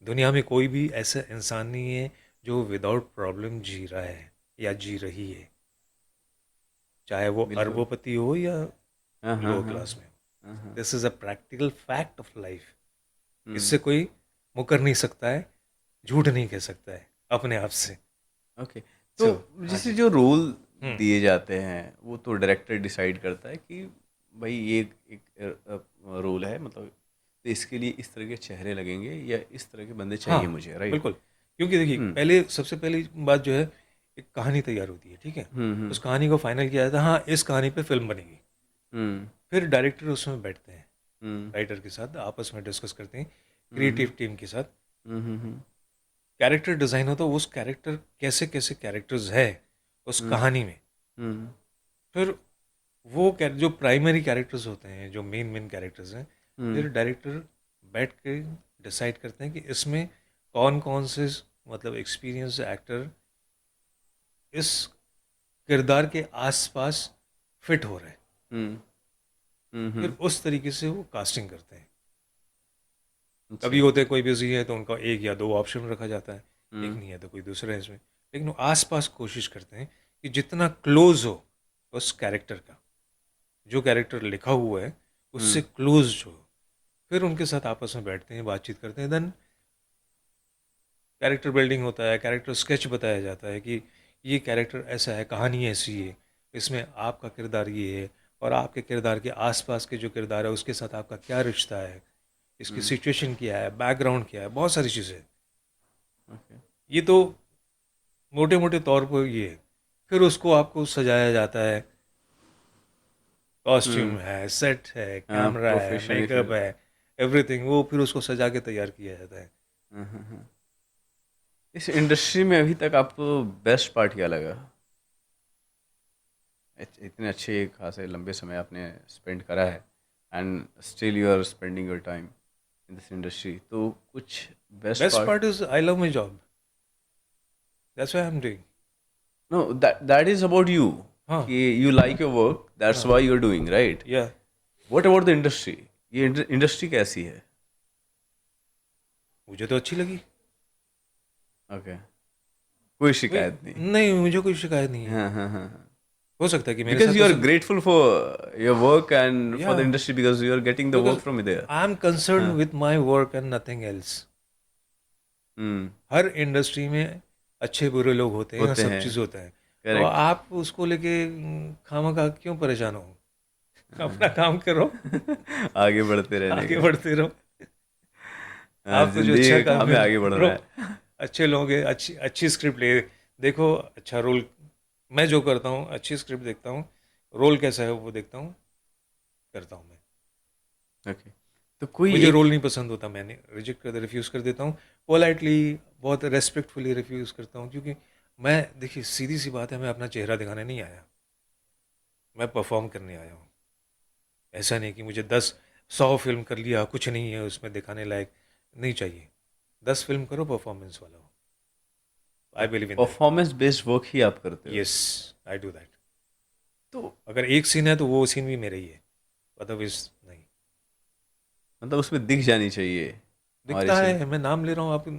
दुनिया में कोई भी ऐसा इंसान नहीं है जो विदाउट प्रॉब्लम जी रहा है या जी रही है, चाहे वो बिल्कुल। अरबोपति हो या हाँ, लोअर हाँ। क्लास में हो। हाँ। This is a practical fact of life. हुँ। इससे कोई मुकर नहीं सकता है, झूठ नहीं कह सकता है अपने आप से। ओके। तो सो हाँ जैसे जी। जो रोल हम्म। दिए जाते हैं, वो तो डायरेक्टर डिसाइड करता है कि भई ये एक रोल है, मतलब तो इसके लिए इस तरह के चेहरे लगेंगे या इस तरह के बंदे चाहिए हाँ मुझे, राइट? बिल्कुल, क्योंकि देखिए हुँ। पहले सबसे पहली बात जो है, एक कहानी तैयार होती है, ठीक है। हुँ। उस कहानी को फाइनल किया जाता है, हाँ इस कहानी पे फिल्म बनेगी। हुँ। फिर डायरेक्टर उसमें बैठते हैं, हुँ। राइटर के साथ आपस में डिस्कस करते हैं, हुँ, हुँ। क्रिएटिव टीम के साथ। हुँ। कैरेक्टर डिज़ाइन होता है, उस कैरेक्टर कैसे कैसे कैरेक्टर्स है उस हुँ, कहानी में। हुँ, फिर वो जो प्राइमरी कैरेक्टर्स होते हैं, जो मेन मेन कैरेक्टर्स हैं, हुँ, फिर डायरेक्टर बैठ के डिसाइड करते हैं कि इसमें कौन कौन से मतलब एक्सपीरियंस एक्टर इस किरदार के आसपास फिट हो रहे हैं। हुँ, फिर हुँ। उस तरीके से वो कास्टिंग करते हैं। कभी अच्छा। होते हैं कोई बिजी है तो उनका एक या दो ऑप्शन रखा जाता है, एक हुँ, नहीं है तो कोई दूसरा है इसमें। लेकिन वो आसपास कोशिश करते हैं कि जितना क्लोज हो उस कैरेक्टर का, जो कैरेक्टर लिखा हुआ है उससे हुँ, क्लोज हो। फिर उनके साथ आपस में बैठते हैं, बातचीत करते हैं, देन कैरेक्टर बिल्डिंग होता है, कैरेक्टर स्केच बताया जाता है कि ये कैरेक्टर ऐसा है, कहानी ऐसी है, इसमें आपका किरदार ये है, और आपके किरदार के आसपास के जो किरदार है उसके साथ आपका क्या रिश्ता है, इसकी हुँ। सिचुएशन क्या है, बैकग्राउंड क्या है, बहुत सारी चीज़ें हैं। ओके। ये तो मोटे मोटे तौर पर ये है। फिर उसको आपको सजाया जाता है, कॉस्ट्यूम हुँ। है, सेट है, हाँ, कैमरा है, प्रोफेशनली मेकअप फिर है, एवरीथिंग, वो फिर उसको सजा के तैयार किया जाता है। हाँ। इस इंडस्ट्री में अभी तक आपको बेस्ट पार्ट क्या लगा? इतने अच्छे खासे लंबे समय आपने स्पेंड करा है and still you are spending your time in this industry, तो कुछ best best part? Part is I love my job, that's why I am doing. No, that is about you, हाँ कि you like your work, that's हाँ why you are doing, right? या what about the industry? ये industry कैसी है? मुझे तो अच्छी लगी। ओके। कोई कोई शिकायत नहीं? नहीं, मुझे कोई शिकायत नहीं है। हाँ। हो सकता है कि मेरे Because साथ you are ऐसा, grateful for your work and for या the industry because you are getting the because work from there. I am concern हाँ। With my work and nothing else. हुँ। हर इंडस्ट्री में अच्छे बुरे लोग होते हैं, होते सब हैं। चीज़ होता है। तो करेक्ट। आप उसको लेके खामखा क्यों परेशान हो? अपना हाँ। काम करो, आगे बढ़ते रहने आगे का। बढ़ते रहो। आपको जो ज़िंदगी अच्छा का काम काम है है आगे करो, बढ़ना है। अच्छे लोग हैं, अच्छी अच्छी स्क्रिप्ट ले, देखो अच्छा रोल। मैं जो करता हूँ अच्छी स्क्रिप्ट देखता हूँ, रोल कैसा है वो देखता हूँ, करता हूँ मैं। ओके। तो कोई मुझे एक रोल नहीं पसंद होता, मैंने रिजेक्ट कर रिफ्यूज़ कर देता हूँ, पोलाइटली, बहुत रेस्पेक्टफुली रिफ्यूज़ करता हूँ, क्योंकि मैं, देखिए सीधी सी बात है, मैं अपना चेहरा दिखाने नहीं आया, मैं परफॉर्म करने आया हूँ। ऐसा नहीं कि मुझे 10 100 फिल्म कर लिया, कुछ नहीं है उसमें दिखाने लायक, नहीं चाहिए। 10 फिल्म करो, परफॉर्मेंस वाला हो। I believe in that. Performance based work ही आप करते हो। Yes, I do that. तो अगर एक सीन है तो वो सीन भी मेरा ही है, अदरवाइज नहीं। मतलब उसमें दिख जानी चाहिए हमारी दिखता सीन। है, मैं नाम ले रहा हूँ, आप हाँ,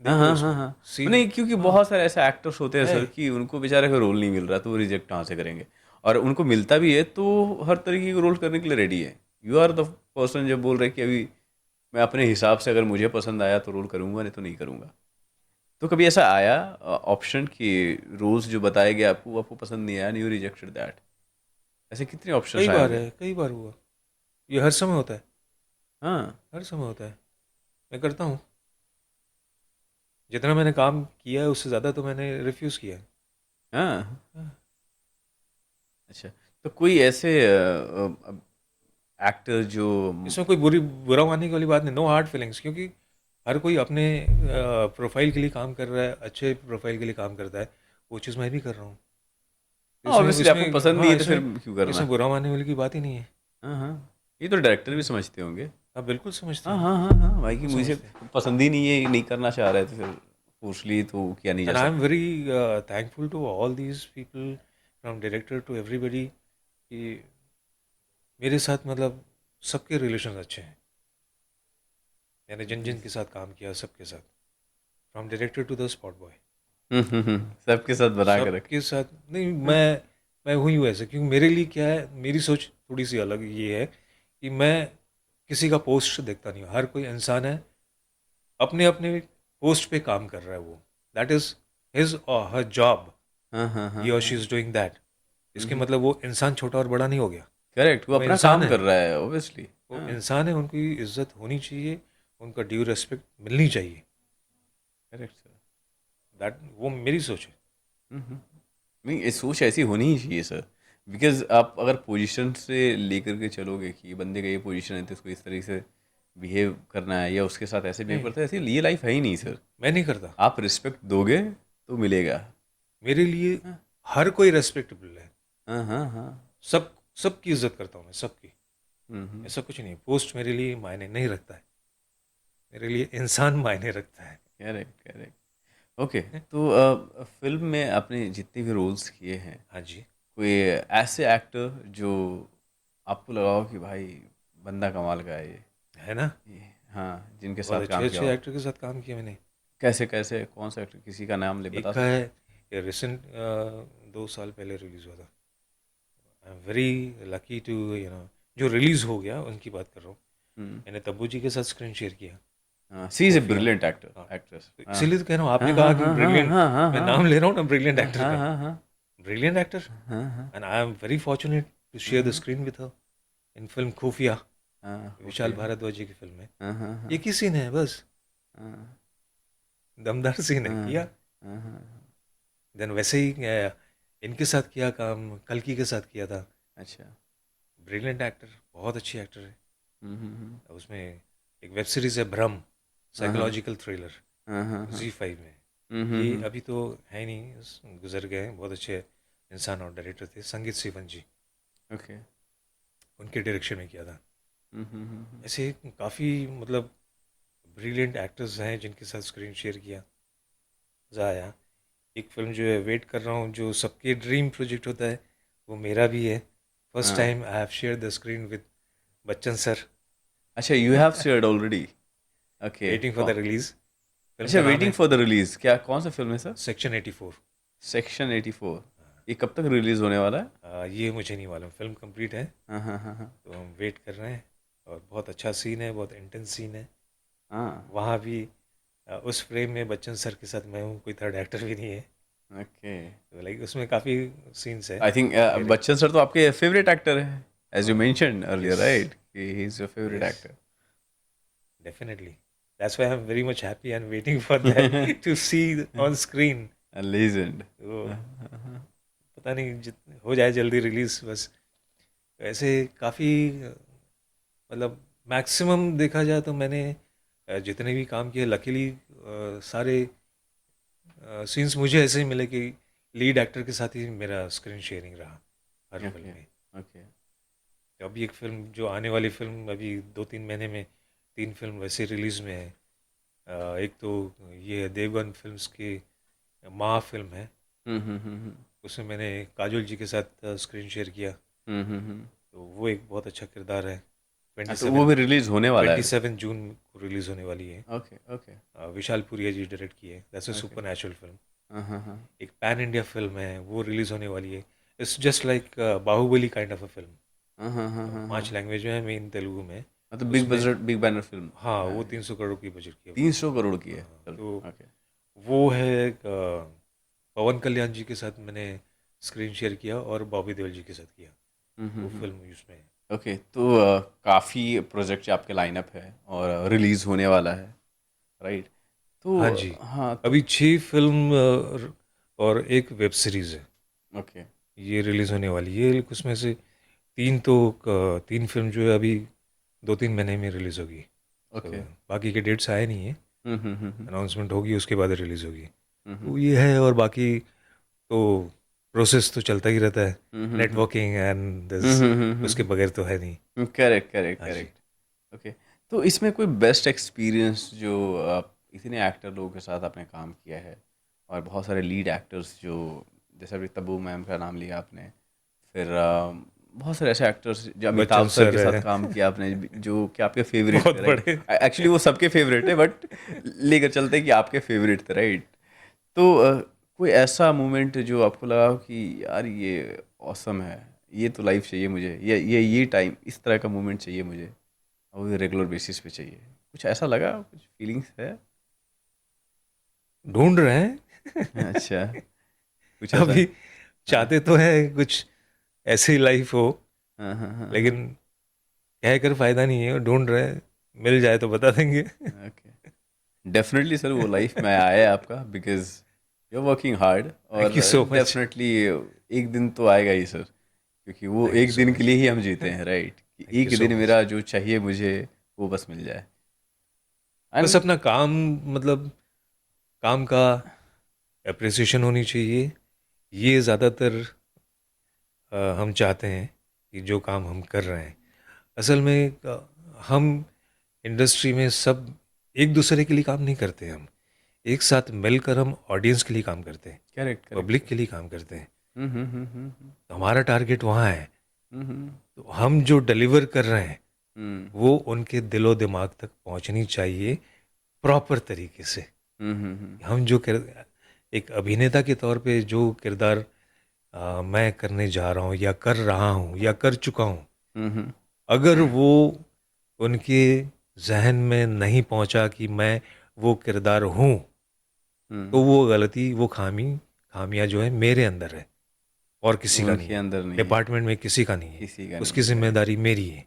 देखो हाँ, हाँ, उसमें हाँ। सीन। नहीं, क्योंकि हाँ बहुत सारे ऐसे एक्टर्स होते हैं है। सर कि उनको बेचारे को रोल नहीं मिल रहा, तो वो रिजेक्ट कहाँ से करेंगे? और उनको मिलता भी है तो हर तरीके के रोल करने के लिए रेडी है। यू आर द पर्सन जो बोल रहे हैं कि अभी मैं अपने हिसाब से, अगर मुझे पसंद आया तो रोल करूँगा, नहीं तो नहीं करूँगा। तो कभी ऐसा आया ऑप्शन कि रोल्स जो बताए गए आपको, वो आपको पसंद नहीं आया एंड यू रिजेक्टेड दैट? ऐसे कितने ऑप्शंस कई आए बार होंगे? है, कई बार हुआ। ये हर समय होता है, हाँ, हर समय होता है। मैं करता हूँ, जितना मैंने काम किया है उससे ज़्यादा तो मैंने रिफ्यूज़ किया है। हाँ। हाँ। अच्छा, तो कोई ऐसे एक्टर जो इसमें कोई बुरा मानने की वाली बात नहीं, नो हार्ड फीलिंग्स, क्योंकि हर कोई अपने प्रोफाइल के लिए काम कर रहा है, अच्छे प्रोफाइल के लिए काम करता है, वो चीज़ मैं भी कर रहा हूँ। तो हाँ, इसमें ऑब्वियसली आपको इसमें पसंद नहीं हाँ, है तो फिर इसमें क्यों करना इसमें है? बुरा मानने वाली की बात ही नहीं है। हाँ, हाँ। ये तो डायरेक्टर भी समझते होंगे। हाँ, बिल्कुल समझते हाँ, हैं, हाँ, हाँ, हाँ, भाई कि बिल्कुल मुझे समझते हैं। पसंद ही नहीं है, ये नहीं करना चाह रहे तो फिर फोर्सली तो किया नहीं जा एंड आई एम सकता। Very thankful to all these people, from director to everybody, कि मेरे साथ मतलब सबके रिलेशन अच्छे हैं। मैंने जिन जी। जिन के साथ काम किया सबके साथ, from director to the spot boy, सबके साथ बना के रखे। सबके साथ। नहीं, मैं हुई हूँ ऐसे, क्योंकि मेरे लिए क्या है, मेरी सोच थोड़ी सी अलग ये है कि मैं किसी का पोस्ट देखता नहीं हूँ। हर कोई इंसान है, अपने अपने पोस्ट पे काम कर रहा है, वो दैट इज हिज और हर जॉब, हाँ, हाँ, हाँ, ही और शी हाँ। Is doing that. इसके मतलब वो इंसान छोटा और बड़ा नहीं हो गया, करेक्ट, वो वो अपना इंसान काम है, कर रहा है ऑब्वियसली। वो हाँ, इंसान है, उनकी इज्जत होनी चाहिए, उनका ड्यू रेस्पेक्ट मिलनी चाहिए। Correct sir. दैट वो मेरी सोच है। नहीं, ये सोच ऐसी होनी ही चाहिए सर, बिकॉज आप अगर पोजीशन से लेकर के चलोगे कि ये बंदे का ये पोजीशन है तो इसको इस तरीके से बिहेव करना है या उसके साथ ऐसे बिहेव नहीं, करता है, ऐसी ये लाइफ है ही नहीं सर। मैं नहीं करता। आप रिस्पेक्ट दोगे तो मिलेगा। मेरे लिए हाँ, हर कोई रेस्पेक्टेबल है, हाँ, हाँ, हाँ। सब सबकी इज्जत करता हूँ मैं, सबकी। हम्म। ऐसा कुछ नहीं, पोस्ट मेरे लिए मायने नहीं रखता है, मेरे लिए इंसान मायने रखता है। Correct, correct. ओके, तो फिल्म में आपने जितने भी रोल्स किए हैं, हाँ जी। कोई ऐसे एक्टर जो आपको लगा हो कि भाई बंदा कमाल का है है ना, हाँ, जिनके बहुत साथ अच्छे काम किया अच्छे हो? एक्टर के साथ काम किया मैंने। कैसे कैसे कौन सा एक्टर, किसी का नाम ले एक बता का सकते है, हैं? ये रिसेंट 2 साल पहले रिलीज हुआ था, I am very lucky to, जो रिलीज हो गया उनकी बात कर रहा हूँ। हम्म। मैंने तब्बू जी के साथ स्क्रीन शेयर किया, हाँ, सी इज ए खुफिया। ब्रिलियंट एक्टर, हाँ, एक्ट्रेस। तो हाँ, इसीलिए तो कह रहा हूँ, आपने हाँ, कहा हाँ, कि हाँ, हाँ, ब्रिलियंट, हाँ, हाँ, मैं हाँ, नाम ले रहा हूँ ना ब्रिलियंट हाँ, एक्टर हाँ, का, हाँ, हाँ, ब्रिलियंट एक्टर। हाँ, हाँ, and I am very fortunate to share the हाँ, screen with her in film Khufiya, हाँ, विशाल खुफिया। भारद्वाज जी की फिल्म में। हाँ, हाँ, हाँ, एक ही सीन है बस, हाँ, दमदार सीन है, हाँ, किया। हाँ, हाँ। देन वैसे ही इनके साथ किया काम, कल्कि के साथ किया था। अच्छा। ब्रिलियंट एक्टर, बहुत अच्छी एक्टर है। हम्म। उसमें एक वेब सीरीज है भ्रम, हाँ, हाँ, साइकोलॉजिकल थ्रिलर, हाँ, हाँ, हाँ। Z5 में। हम्म। ये अभी तो है नहीं, गुजर गए हैं, बहुत अच्छे इंसान और डायरेक्टर थे, संगीत सीवन जी, ओके। उनके डायरेक्शन में किया था। हम्म। ऐसे काफ़ी मतलब ब्रिलियंट एक्टर्स हैं जिनके साथ स्क्रीन शेयर किया, मज़ा आया। एक फिल्म जो है वेट कर रहा हूँ, जो सबके ड्रीम प्रोजेक्ट होता है, वो मेरा भी है। फर्स्ट हाँ। Time I have share the screen with Bachchan sir. अच्छा, you have shared already. Okay. Waiting for the release, film अच्छा, का नाम वेटिंग है फॉर द रिलीज, क्या कौन सा फिल्म है सर? सेक्शन 84। सेक्शन 84। ये कब तक रिलीज होने वाला है? ये मुझे नहीं मालूम, फिल्म कंप्लीट है, हाँ, हाँ, हाँ, हाँ, तो हम वेट कर रहे हैं। और बहुत अच्छा सीन है, बहुत इंटेंस सीन है हाँ। वहाँ भी। उस फ्रेम में बच्चन सर के साथ मैं हूँ, कोई थर्ड एक्टर भी नहीं है, ओके। तो लाइक उसमें काफ़ी सीन्स है आई थिंक मेरे। बच्चन सर तो आपके फेवरेट एक्टर है, as you mentioned earlier, yes, right, कि he is your favourite yes, actor. Definitely, that's why I am very much happy and waiting for that to see on screen. Legend. तो पता नहीं हो जाए जल्दी release बस। ऐसे काफ़ी मतलब मैक्सिमम देखा जाए तो मैंने जितने भी काम किए, लकीली सारे सीन्स मुझे ऐसे ही मिले कि लीड एक्टर के साथ ही मेरा स्क्रीन शेयरिंग रहा हर फिल्म ओके, में। ओके। तो अभी एक फिल्म जो आने वाली फिल्म, अभी 2-3 महीने में 3 फिल्म वैसे रिलीज में है। एक तो ये है देवगन फिल्म्स की माँ फिल्म है, हम्म। उसमें मैंने काजोल जी के साथ स्क्रीन शेयर किया, हम्म। तो वो एक बहुत अच्छा किरदार है। ट्वेंटी तो वो सेवन भी रिलीज होने वाला ट्वेंटी है? सेवन जून को रिलीज़ होने वाली है। ओके, ओके, विशाल पुरिया जी डायरेक्ट की है, that's a okay. Super natural film. हाँ, हाँ, हाँ। एक पैन इंडिया फिल्म है, वो रिलीज़ होने वाली है। It's just like Baahubali kind of a film. हाँ, हाँ, हाँ, हाँ, हाँ। 5 लैंग्वेज में है, मेन तेलुगु में। मतलब बिग उसमें बजट, बिग बैनर फिल्म हाँ, है? वो 300 करोड़ की बजट की है। 300 करोड़ की है? हाँ, चलो, तो ओके। वो है पवन कल्याण जी के साथ मैंने स्क्रीन शेयर किया और बॉबी देओल जी के साथ किया, वो फिल्म उसमें है। ओके, तो काफ़ी प्रोजेक्ट आपके लाइनअप है और रिलीज होने वाला है, राइट? तो हाँ जी, हाँ, तो अभी 6 फिल्म और एक वेब सीरीज़ है, ओके। ये रिलीज़ होने वाली है। उसमें से तीन फिल्म जो है अभी 2-3 महीने में रिलीज़ होगी। तो ओके। बाकी के डेट्स आए नहीं है, हुँ। अनाउंसमेंट होगी उसके बाद रिलीज़ होगी। हुँ, तो हुँ। ये है, और बाकी तो प्रोसेस तो चलता ही रहता है, हुँ, हुँ, हुँ। नेटवर्किंग एंड हुँ, दिस, हुँ, हुँ, हुँ, उसके हुँ। बगैर तो है नहीं। करेक्ट, करेक्ट, हाँ जी। करेक्ट। ओके। तो इसमें कोई बेस्ट एक्सपीरियंस जो आप इतने एक्टर लोगों के साथ आपने काम किया है और बहुत सारे लीड एक्टर्स जो जैसे अभी तब्बू मैम का नाम लिया आपने, फिर बहुत सारे ऐसे एक्टर्स जो बच्चन अमिताभ सर के सर साथ है। काम किया आपने जो कि आपके फेवरेट बहुत थे, राइट? बड़े। एक्चुअली वो सबके फेवरेट है बट लेकर चलते हैं कि आपके फेवरेट थे, राइट? तो कोई ऐसा मोमेंट जो आपको लगा हो कि यार ये ऑसम है, ये तो लाइफ चाहिए मुझे, ये टाइम इस तरह का मोमेंट चाहिए मुझे और वो रेगुलर बेसिस पे चाहिए, कुछ ऐसा लगा, कुछ फीलिंग्स है? ढूँढ रहे हैं। अच्छा, कुछ ऐसा? अभी हाँ, चाहते तो है कुछ ऐसी लाइफ हो, हाँ, हाँ, हाँ, हाँ। लेकिन कह कर फ़ायदा नहीं है, ढूँढ रहे हैं, मिल जाए तो बता देंगे। ओके, डेफिनेटली सर वो लाइफ में आया है आपका because you are working hard और thank you so much. Definitely एक दिन तो आएगा ही सर, क्योंकि वो थैंक यू एक सो दिन के मच। लिए ही हम जीते हैं, राइट? कि थैंक यू एक सो दिन मच। मेरा जो चाहिए मुझे वो बस मिल जाए। बस एंड अपना काम, मतलब काम का एप्रिसिएशन होनी चाहिए। ये ज़्यादातर हम चाहते हैं कि जो काम हम कर रहे हैं, असल में हम इंडस्ट्री में सब एक दूसरे के लिए काम नहीं करते। हम एक साथ मिलकर हम ऑडियंस के लिए काम करते हैं, करेक्ट, करेक्ट पब्लिक सर। के लिए काम करते हैं। हम्म। तो हमारा टारगेट वहाँ है। हम्म। तो हम जो डिलीवर कर रहे हैं हम्म। वो उनके दिलो दिमाग तक पहुँचनी चाहिए, प्रॉपर तरीके से। हम्म। हम जो एक अभिनेता के तौर पे जो किरदार मैं करने जा रहा हूँ या कर रहा हूँ या कर चुका हूँ, हम्म। अगर वो उनके जहन में नहीं पहुंचा कि मैं वो किरदार हूँ, तो हम्म। वो गलती, वो खामियां जो है मेरे अंदर है, और किसी का नहीं उनके है। अंदर नहीं है, डिपार्टमेंट में किसी का नहीं है। किसी का नहीं उसकी है, करेक्ट। जिम्मेदारी मेरी है।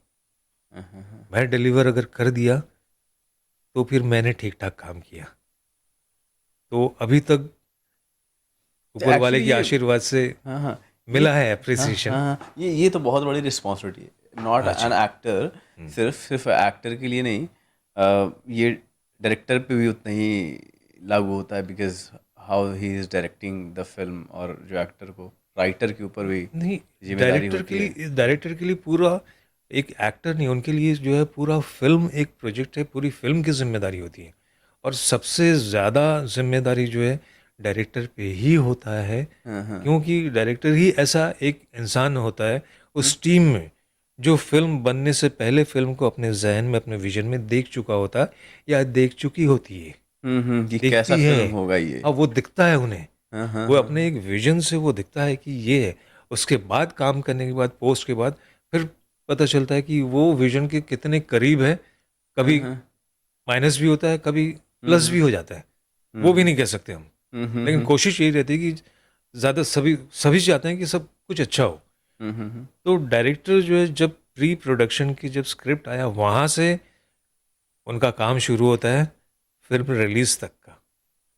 हाँ, हाँ, हाँ। मैं डिलीवर अगर कर दिया तो फिर मैंने ठीक ठाक काम किया। तो अभी तक तो ऊपर वाले एक्चुअली के ये, आशीर्वाद से हाँ, हाँ, ये, मिला है हाँ, अप्रिसिएशन। हाँ, हाँ, ये तो बहुत बड़ी रिस्पॉन्सिबिलिटी है, नॉट हाँ एन जी। एक्टर। हम्म। सिर्फ सिर्फ एक्टर के लिए नहीं, ये डायरेक्टर पे भी उतना ही लागू होता है because how he is directing the film, और जो एक्टर को राइटर के ऊपर भी नहीं, जिम्मेदारी होती है। डायरेक्टर के लिए पूरा, एक एक्टर नहीं, उनके लिए जो है पूरा फिल्म एक प्रोजेक्ट है, पूरी फिल्म की जिम्मेदारी होती है। और सबसे ज़्यादा जिम्मेदारी जो है डायरेक्टर पे ही होता है, हाँ, हाँ। क्योंकि डायरेक्टर ही ऐसा एक इंसान होता है हम्म, उस टीम में जो फिल्म बनने से पहले फिल्म को अपने जहन में, अपने विजन में देख चुका होता है या देख चुकी होती है, कि कैसा देखती है। फिल्म होगा ये। अब वो दिखता है उन्हें, हाँ, हाँ, वो हाँ, अपने हाँ। एक विजन से वो दिखता है कि ये है। उसके बाद काम करने के बाद, पोस्ट के बाद, फिर पता चलता है कि वो विजन के कितने करीब है। हाँ, कभी हाँ। माइनस भी होता है, कभी हम्म। प्लस भी हो जाता है, हम्म। वो भी नहीं कह सकते हम। लेकिन हम्म। कोशिश यही रहती है कि ज़्यादा, सभी सभी चाहते हैं कि सब कुछ अच्छा हो। हम्म। तो डायरेक्टर जो है, जब प्री प्रोडक्शन की जब स्क्रिप्ट आया, वहाँ से उनका काम शुरू होता है फिल्म रिलीज तक का।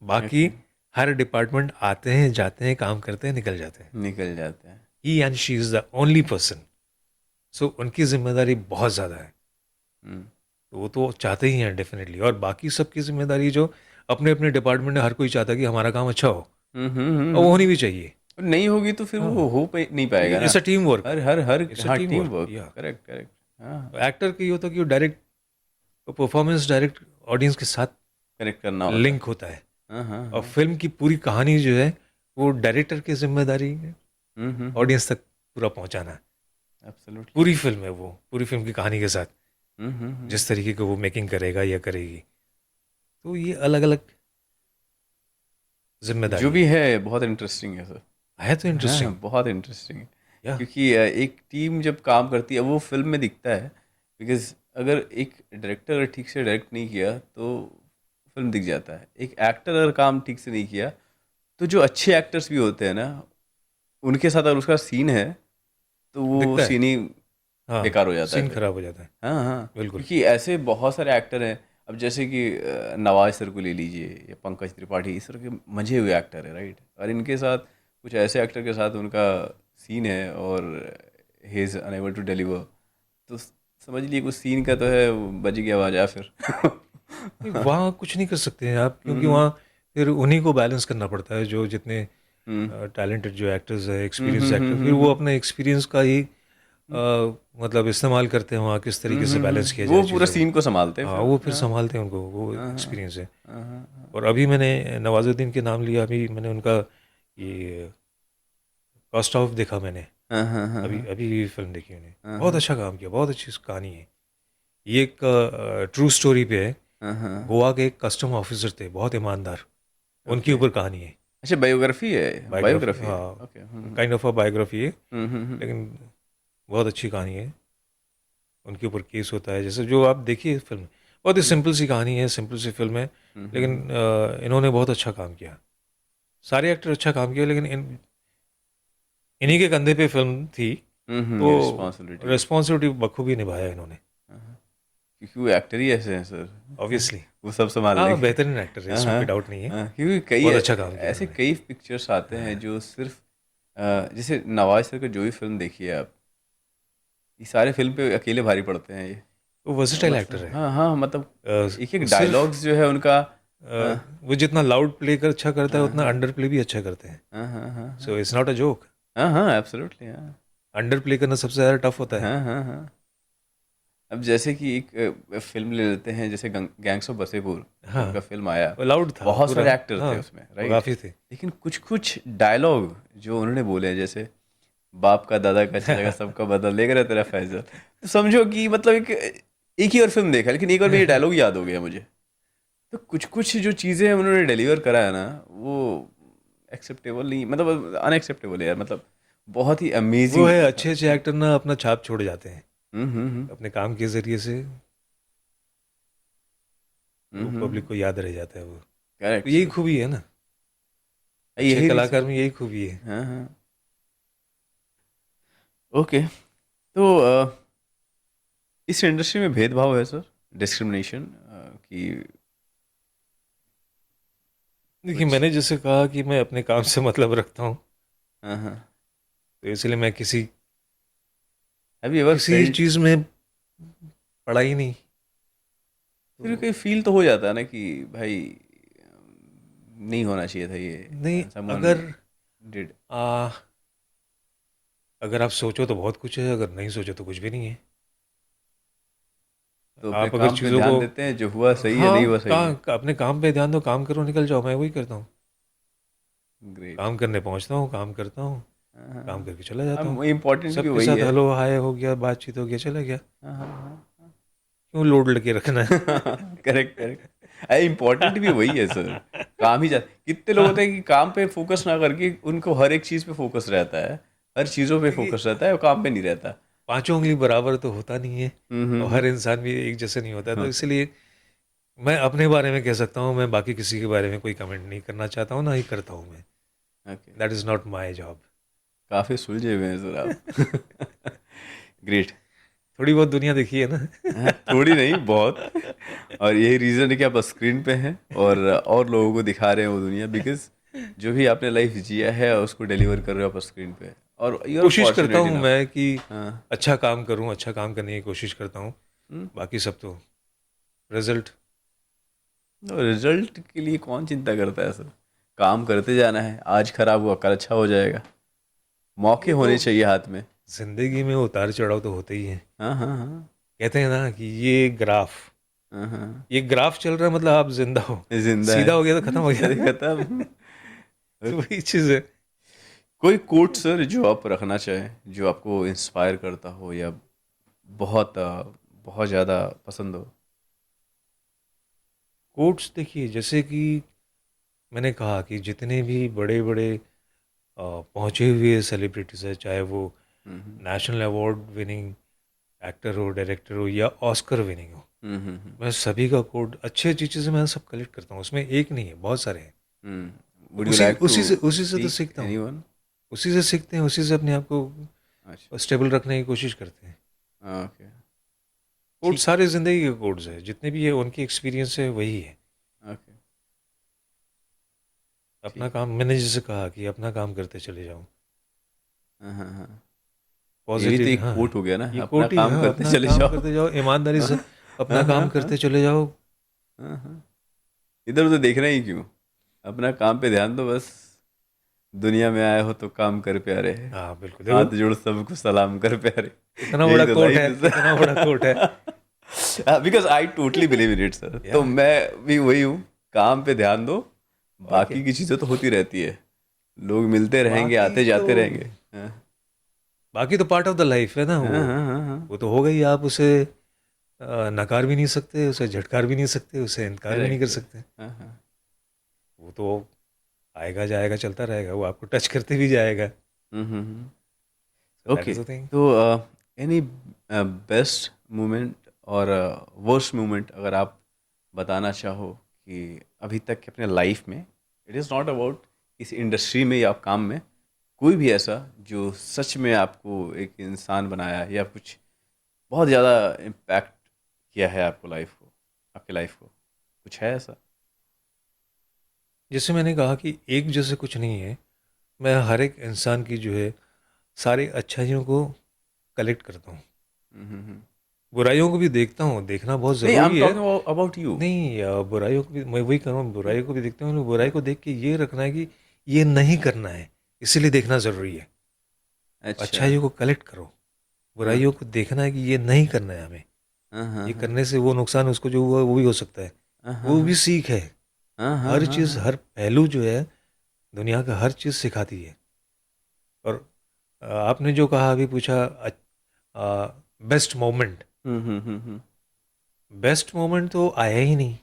बाकी ओके, हर डिपार्टमेंट आते हैं, जाते हैं, काम करते हैं, निकल जाते हैं। निकल जाता है। He and she is the only person. So उनकी जिम्मेदारी बहुत ज़्यादा है। हम्म। तो वो तो चाहते ही हैं डेफिनेटली, और बाकी सबकी जिम्मेदारी जो अपने अपने डिपार्टमेंट में, हर कोई चाहता है कि हमारा काम अच्छा हो, और वो होनी भी चाहिए। और नहीं होगी तो फिर वो हाँ, नहीं पाएगा ना। It's a team work. Her her her it's a हाँ, टीम टीम वर्क वर्क। या करेक्ट, करेक्ट। हाँ, एक्टर का ये होता है कि वो डायरेक्ट परफॉर्मेंस, डायरेक्ट ऑडियंस के साथ कनेक्ट करना होता है। लिंक होता है। हाँ, हाँ, और हाँ। फिल्म की पूरी कहानी जो है वो डायरेक्टर की जिम्मेदारी है, हम्म। ऑडियंस तक पूरा पहुंचाना है। एब्सोल्युटली। पूरी फिल्म है वो, पूरी फिल्म की कहानी के साथ, हम्म। जिस तरीके का वो मेकिंग करेगा या करेगी। तो ये अलग अलग जो जिम्मेदारी भी है। है बहुत इंटरेस्टिंग है सर। है तो हाँ, इंटरेस्टिंग। बहुत इंटरेस्टिंग है। या क्योंकि एक टीम जब काम करती है वो फिल्म में दिखता है, बिकॉज अगर एक डायरेक्टर अगर ठीक से डायरेक्ट नहीं किया तो फिल्म दिख जाता है, एक एक्टर अगर काम ठीक से नहीं किया तो जो अच्छे एक्टर्स भी होते हैं ना, उनके साथ अगर उसका सीन है तो वो दिखता है। सीन ही हाँ, बेकार हो जाता है सीन फिर। खराब हो जाता है। हाँ, हाँ। बिल्कुल। क्योंकि ऐसे बहुत सारे एक्टर हैं, अब जैसे कि नवाज सर को ले लीजिए या पंकज त्रिपाठी, इस तरह के मंझे हुए एक्टर है, राइट? और इनके साथ कुछ ऐसे एक्टर के साथ उनका सीन है और he is unable to deliver, तो समझ लिए कुछ सीन का तो है, बज गया वहाँ जा फिर। नहीं, वहाँ कुछ नहीं कर सकते हैं आप, क्योंकि हम्म वहाँ फिर उन्हीं को बैलेंस करना पड़ता है, जो जितने हम्म टैलेंटेड जो एक्टर्स है, हम्म एक्सपीरियंस हम्म एक्टर, हम्म फिर वो हम्म अपने एक्सपीरियंस का ही मतलब इस्तेमाल करते हैं वहाँ, किस तरीके से बैलेंस किया वो जाए पूरा चीज़ों को। सीन को संभालते हैं हाँ, फिर। वो फिर हाँ संभालते हैं उनको, वो हाँ एक्सपीरियंस है। हाँ हाँ और अभी मैंने नवाजुद्दीन के नाम लिया, अभी मैंने उनका ये कॉस्ट ऑफ देखा मैंने, हाँ हाँ हाँ अभी हाँ अभी फिल्म देखी मैंने, हाँ बहुत हाँ अच्छा काम किया, बहुत अच्छी कहानी है। ये एक ट्रू स्टोरी पे है। हाँ हाँ। गोवा के एक कस्टम ऑफिसर थे, बहुत ईमानदार, उनके ओके, ऊपर कहानी है। अच्छा बायोग्राफी है, बायोग्राफी, बायोग्राफी है। हाँ, okay. Kind of a biography है, हम्म। लेकिन बहुत अच्छी कहानी है। उनके ऊपर केस होता है, जैसे जो आप देखिए फिल्म, बहुत ही हम्म सिंपल सी कहानी है, सिंपल सी फिल्म है, लेकिन हम्म इन्होंने बहुत अच्छा काम किया। सारे एक्टर अच्छा काम किया, लेकिन इन्हीं के कंधे पे फिल्म थी, तो रिस्पॉन्सिबिलिटी है। रिस्पॉन्सिबिलिटी बखूबी निभाया इन्होंने, हाँ, हाँ, क्योंकि वो एक्टर ही ऐसे हैं सर। ऑब्वियसली। वो सब संभाल हाँ, लेंगे। बेहतरीन एक्टर है, हाँ इसमें हाँ कोई डाउट नहीं है। हाँ, क्योंकि कई बहुत अच्छा काम किया ऐसे इन्होंने। कई पिक्चर्स आते हैं जो सिर्फ जैसे नवाज सर का जो भी फिल्म देखिए आप, ये सारे फिल्म पे अकेले भारी पड़ते हैं ये। वो वर्सेटाइल एक्टर मतलब है। हाँ हाँ, मतलब एक एक सिर्फ डायलॉग्स जो है उनका। हाँ वो जितना लाउड प्ले कर अच्छा करता है, हाँ उतना हाँ अंडर प्ले भी अच्छा करते हैं। हाँ हाँ हाँ हाँ so it's not a joke. हाँ हाँ, एब्सोल्युटली हाँ अंडर प्ले करना सबसे ज़्यादा टफ होता है। हाँ हाँ हाँ। अब जैसे कि एक फिल्म ले लेते हैं, जैसे गैंग्स ऑफ वासेपुर, जब हाँ, उनका फिल्म आया, वो लाउड था बहुत पूरा। सारे एक्टर हाँ, थे उसमें, वो राइट। काफ़ी थे। लेकिन कुछ कुछ डायलॉग जो उन्होंने बोले हैं, जैसे बाप का दादा का चलेगा सबका बदल लेकर रहा तेरा फैजल, तो समझो कि मतलब एक ही और फिल्म देखा, लेकिन एक बार में ये डायलॉग याद हो गया मुझे। तो कुछ कुछ जो चीज़ें उन्होंने डिलीवर करा है ना, वो एक्सेप्टेबल नहीं, मतलब अनएक्सेप्टेबल है यार, मतलब बहुत ही वो अमेजिंग है, था। अच्छे अच्छे एक्टर ना अपना छाप छोड़ जाते हैं हम्म। अपने काम के ज़रिए से, वो पब्लिक हम्म, को याद रह जाता है वो। तो करेक्ट यही सर। खूबी है ना, अच्छे यही कलाकार रीज़न। में यही खूबी है। हाँ हाँ। ओके, तो इस इंडस्ट्री में भेदभाव है सर, डिस्क्रिमिनेशन कि देखिए, कुछ। मैंने जैसे कहा कि मैं अपने काम से मतलब रखता हूँ, हाँ हाँ। तो इसलिए मैं किसी हैव यू एवर किसी फेल्ट, चीज़ में पड़ा ही नहीं। फिर तो कहीं फील तो हो जाता है ना कि भाई नहीं होना चाहिए था नहीं, ये, समवन अगर डिड। आ, अगर आप सोचो तो बहुत कुछ है, अगर नहीं सोचो तो कुछ भी नहीं है। तो अपने आप अगर काम पे चीज़ों ध्यान को, देते हैं, जो हुआ सही है, नहीं हाँ, हुआ सही है। अपने काम पे ध्यान दो, काम करो, निकल जाओ, मैं वही करता हूँ। ग्रेट। काम करने पहुँचता हूँ, काम करता हूँ, हाँ हाँ काम करके चला जाता हूँ। हाँ, इम्पोर्टेंट भी सबके वही साथ है। हेलो हाय हो गया, बातचीत हो गया, चला गया। हाँ हाँ क्यों लोड लगे रखना है? हाँ, करेक्ट करेक्ट। अरे इम्पोर्टेंट भी वही है सर, काम ही जा, कितने लोग होते हाँ, हैं कि काम पे फोकस ना करके उनको हर एक चीज़ पे फोकस रहता है, हर चीज़ों पे देखिए, फोकस रहता है, और काम पे नहीं रहता। पांचों उंगली बराबर तो होता नहीं है, और हम्म। हर इंसान भी एक जैसे नहीं होता है, तो होता है। इसलिए मैं अपने बारे में कह सकता हूँ, मैं बाकी किसी के बारे में कोई कमेंट नहीं करना चाहता हूँ, ना ही करता हूँ मैं। Okay, that is not my job. काफ़ी सुलझे हुए हैं सर आप। ग्रेट। थोड़ी बहुत दुनिया देखी है ना। हाँ, थोड़ी नहीं बहुत, और यही रीज़न है कि आप स्क्रीन पे हैं और लोगों को दिखा रहे हैं वो दुनिया, बिकॉज जो भी आपने लाइफ जिया है उसको डिलीवर कर रहे हो आप स्क्रीन पे, और यू आर कोशिश करता फॉर्चुनेट हूँ इनफ। मैं कि हाँ। अच्छा काम करूँ, अच्छा काम करने की कोशिश करता हूँ। हम्म, बाकी सब तो रिजल्ट। तो रिजल्ट के लिए कौन चिंता करता है सर, काम करते जाना है, आज खराब हुआ कल अच्छा हो जाएगा, मौके ये तो होने चाहिए हाथ में। जिंदगी में उतार चढ़ाव तो होते ही हैं। हाँ हाँ हाँ कहते हैं ना कि ये ग्राफ, हाँ हाँ, ये ग्राफ चल रहा है, मतलब आप जिंदा हो। जिंदा सीधा हो गया तो खत्म हो है। गया। अरे खत्म। तो ओके, वही चीज़ है। कोई कोट सर जो आप रखना चाहें, जो आपको इंस्पायर करता हो, या बहुत बहुत ज़्यादा पसंद हो। कोट्स देखिए, जैसे कि मैंने कहा कि जितने भी बड़े बड़े पहुंचे हुए सेलिब्रिटीज है, चाहे वो हम्म नेशनल अवार्ड विनिंग एक्टर हो, डायरेक्टर हो, या ऑस्कर विनिंग हो, मैं सभी का कोड, अच्छी अच्छी चीज़ें मैं सब कलेक्ट करता हूँ, उसमें एक नहीं है, बहुत सारे हैं। तो वुड यू उसी लाइक टू उसी से तो स्पीक सीखता हूँ। एनीवन? उसी से सीखते हैं, उसी से अपने आप को अच्छा, स्टेबल रखने की कोशिश करते हैं। ओके, कोड ठीक, सारे ज़िंदगी के कोड्स है, जितने भी है उनकी एक्सपीरियंस है, वही है। ओके, अपना ठीक। काम, मैंने जैसे कहा कि अपना काम करते चले जाओ। हाँ हाँ हाँ, ये भी तो पॉजिटिव, एक हाँ, कोट हो गया ना, ये अपना कोट ही, काम हाँ, करते अपना चले काम जाओ। करते जाओ, ईमानदारी से अपना हाँ हाँ काम हाँ करते चले जाओ। हाँ हाँ। इधर उधर देखना ही क्यों, अपना काम पे ध्यान दो बस। दुनिया में आए हो तो काम कर प्यारे, हाँ बिल्कुल, हाथ देखो जोड़ सबको सलाम कर प्यारे। कितना यही बड़ा तो कोट लाइफ है, है कितना बड़ा कोट है। Sir. Because I totally believe in it sir, तो या मैं भी वही हूँ, काम पे ध्यान दो, और क्या, बाकी की चीज़ें तो होती रहती है, लोग मिलते रहेंगे, बाकी आते तो जाते रहेंगे। हाँ बाकी तो पार्ट ऑफ द लाइफ है ना हाँ हाँ हाँ हाँ। वो तो हो गई, आप उसे नकार भी नहीं सकते, उसे झटकार भी नहीं सकते, उसे इनकार भी नहीं करेक्ट कर करेक्ट। सकते। हाँ हाँ। वो तो आएगा जाएगा चलता रहेगा, वो आपको टच करते भी जाएगा। Hmm. So that okay, is the thing. तो एनी बेस्ट मोमेंट और वर्स्ट मोमेंट अगर आप बताना चाहो कि अभी तक के अपने लाइफ में, इट इज़ नॉट अबाउट इस इंडस्ट्री में या काम में, कोई भी ऐसा जो सच में आपको एक इंसान बनाया या कुछ बहुत ज़्यादा इम्पैक्ट किया है आपको लाइफ को, आपके लाइफ को, कुछ है ऐसा? जैसे मैंने कहा कि एक जैसे कुछ नहीं है, मैं हर एक इंसान की जो है सारी अच्छाइयों को कलेक्ट करता हूँ, हम्म। बुराइयों को भी देखता हूँ, देखना बहुत नहीं, आई एम ज़रूरी है। Talking about you. नहीं, बुराइयों को भी मैं वही कर रहा हूँ, बुराइयों को भी देखता हूँ, बुराई को देख के ये रखना है कि ये नहीं करना है, इसीलिए देखना ज़रूरी है। अच्छा। अच्छाइयों को कलेक्ट करो, हाँ बुराइयों को देखना है कि ये नहीं करना है हमें, हाँ हाँ ये हाँ करने से वो नुकसान उसको जो हुआ वो भी हो सकता है, हाँ वो भी हाँ सीख है। हाँ हाँ हर हाँ चीज़, हाँ। हर पहलू जो है दुनिया का, हर चीज़ सिखाती है। और आपने जो कहा अभी पूछा, बेस्ट मोमेंट, हम्म। बेस्ट मोमेंट तो आया ही नहीं।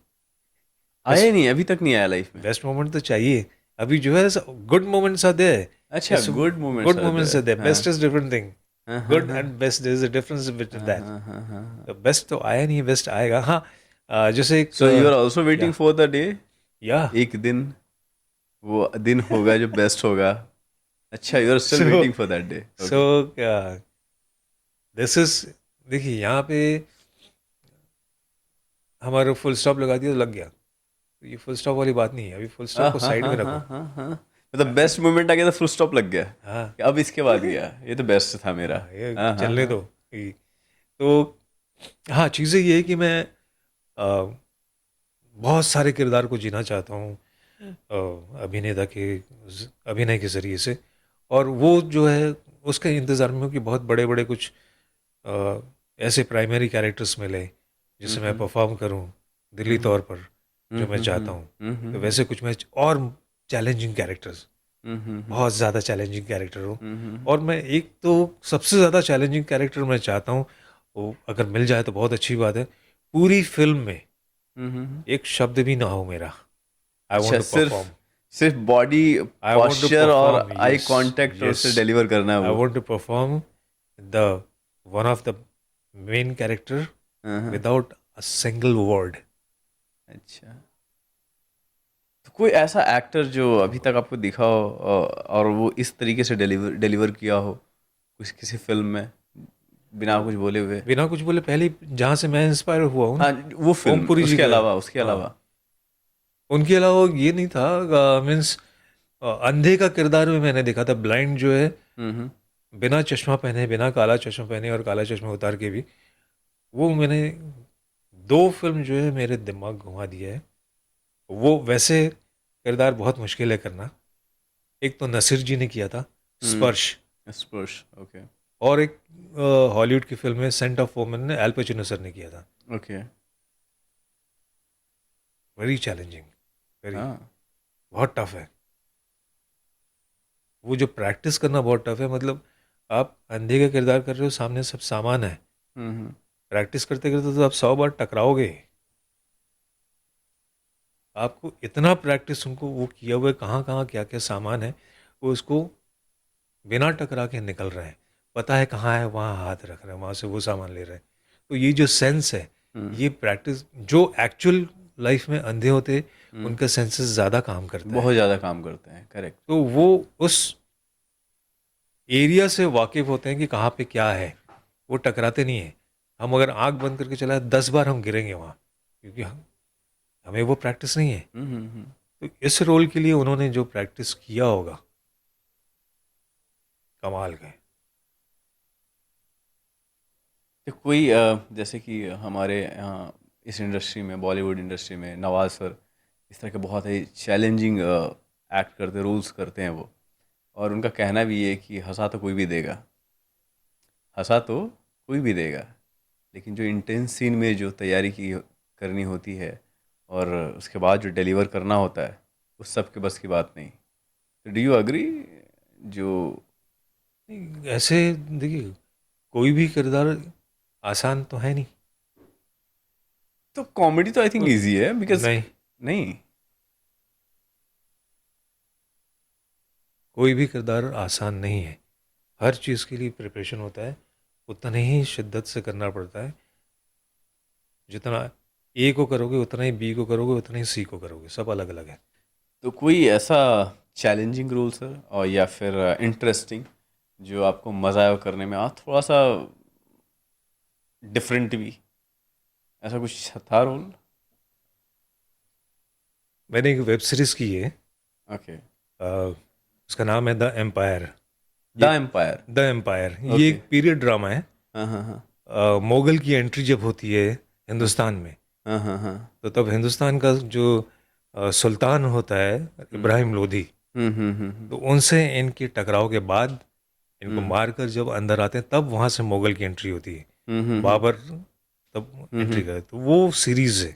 आया बेस्ट ही नहीं, अभी तक नहीं आया लाइफ में। बेस्ट मोमेंट तो चाहिए। अभी जो है गुड मोमेंट्स आर देयर, अच्छा, it's good moments good are moments there. Are there, हाँ बेस्ट इज डिफरेंट थिंग। हाँ हाँ गुड हाँ and best, there is a difference between हाँ दैट। हाँ हाँ हाँ हाँ। तो बेस्ट तो आया नहीं, बेस्ट आएगा, हाँ। जैसे एक so you are also waiting या फॉर द डे, या एक दिन वो दिन होगा जो बेस्ट होगा। अच्छा, you are still so waiting for that day. So okay. This is, देखिए यहाँ पे हमारा फुल स्टॉप लगा दिया तो लग गया, तो ये फुल स्टॉप वाली बात नहीं है, अभी फुल हाँ स्टॉप को हाँ साइड हाँ में हाँ रखो। हाँ हाँ, मतलब बेस्ट मोमेंट आ गया तो फुल स्टॉप लग गया हाँ कि अब इसके बाद गया, ये तो बेस्ट था मेरा। हाँ, ये हाँ हाँ चलने हाँ। दो तो हाँ, चीज़ें ये है कि मैं बहुत सारे किरदार को जीना चाहता हूँ, अभिनेता के अभिनय के ज़रिए से, और वो जो है उसके इंतज़ार में हूँ कि बहुत बड़े बड़े कुछ अ, ऐसे प्राइमरी कैरेक्टर्स मिले जिसे मैं हम्म परफॉर्म करूँ दिली हम्म तौर पर, जो मैं चाहता हूँ। तो वैसे कुछ मैं और चैलेंजिंग कैरेक्टर्स, बहुत ज़्यादा चैलेंजिंग कैरेक्टर हो। और मैं एक तो सबसे ज़्यादा चैलेंजिंग कैरेक्टर मैं चाहता हूँ, वो अगर मिल जाए तो बहुत अच्छी बात है। पूरी फिल्म में एक शब्द भी ना हो मेरा, आई अच्छा, वॉन्ट टू सिर्फ परफॉर्म, सिर्फ body I want to posture और perform, I yes, contact yes, से डिलीवर करना है आई वो। Want to perform the one of the main character हाँ हाँ। Without a single word. अच्छा, तो कोई ऐसा एक्टर जो अभी तक आपको दिखा हो और वो इस तरीके से डिलीवर डिलीवर किया हो कुछ किसी फिल्म में, बिना कुछ बोले हुए? बिना कुछ बोले, पहले जहाँ से मैं इंस्पायर हुआ हूँ ना, हाँ, वो फिल्म, ओमपुरी जी उसके का। अलावा, उसके हाँ, अलावा। उनके अलावा ये नहीं था, मीन्स अंधे का किरदार में मैंने देखा था, ब्लाइंड जो है, हम्म। बिना चश्मा पहने, बिना काला चश्मा पहने और काला चश्मा उतार के भी, वो मैंने दो फिल्म जो है मेरे दिमाग घुमा दिया है। वो वैसे किरदार बहुत मुश्किल है करना। एक तो नसीर जी ने किया था, स्पर्श, स्पर्श, ओके। और एक हॉलीवुड की फिल्म है सेंट ऑफ वुमन ने एल पचिनो सर ने किया था। ओके। वेरी चैलेंजिंग, वेरी, हाँ। बहुत टफ है। वो जो प्रैक्टिस करना बहुत टफ है, मतलब आप अंधे का किरदार कर रहे हो, सामने सब सामान है, हम्म। प्रैक्टिस करते करते तो आप 100 बार टकराओगे। आपको इतना प्रैक्टिस, उनको वो किया हुआ है, कहाँ कहाँ क्या क्या सामान है, वो उसको बिना टकरा के निकल रहे हैं, पता है कहाँ है, वहाँ हाथ रख रहे हैं, वहाँ से वो सामान ले रहे हैं। तो ये जो सेंस है, हम्म ये प्रैक्टिस, जो एक्चुअल लाइफ में अंधे होते हम्म। उनका सेंसेस ज़्यादा काम करता है। बहुत ज़्यादा काम करते हैं, करेक्ट। तो वो उस एरिया से वाकिफ होते हैं कि कहाँ पे क्या है, वो टकराते नहीं है। हम अगर आंख बंद करके चलाए 10 बार हम गिरेंगे वहाँ, क्योंकि हमें वो प्रैक्टिस नहीं है। तो इस रोल के लिए उन्होंने जो प्रैक्टिस किया होगा, कमाल का है। तो कोई जैसे कि हमारे इस इंडस्ट्री में, बॉलीवुड इंडस्ट्री में नवाज सर इस तरह के बहुत ही चैलेंजिंग एक्ट करते, रोल्स करते हैं वो, और उनका कहना भी ये है कि हंसा तो कोई भी देगा, हंसा तो कोई भी देगा, लेकिन जो इंटेंस सीन में जो तैयारी की करनी होती है और उसके बाद जो डिलीवर करना होता है, उस सब के बस की बात नहीं। तो डू यू अग्री? जो नहीं, ऐसे देखिए, कोई भी किरदार आसान तो है नहीं। तो कॉमेडी तो आई थिंक तो इजी है, बिकॉज नहीं, नहीं। कोई भी किरदार आसान नहीं है। हर चीज़ के लिए प्रिपरेशन होता है, उतना ही शिद्दत से करना पड़ता है। जितना ए को करोगे उतना ही बी को करोगे, उतना ही सी को करोगे, सब अलग अलग है। तो कोई ऐसा चैलेंजिंग रोल सर, और या फिर इंटरेस्टिंग जो आपको मज़ा आया करने में, थोड़ा सा डिफरेंट भी, ऐसा कुछ था रोल? मैंने एक वेब सीरीज़ की है, ओके। अ, उसका नाम है द एम्पायर। द ये एम्पायर। द एम्पायर ये ओके। एक पीरियड ड्रामा है। हाँ हाँ हाँ। मुगल की एंट्री जब होती है हाँ हिंदुस्तान में, हाँ हाँ हाँ। तो तब हिंदुस्तान का जो सुल्तान होता है, हम्म इब्राहिम लोधी, तो उनसे इनके टकराव के बाद इनको हम्म मारकर जब अंदर आते हैं, तब वहाँ से मुगल की एंट्री होती है। हम्म बाबर तब हम्म एंट्री करे, तो वो सीरीज़ है,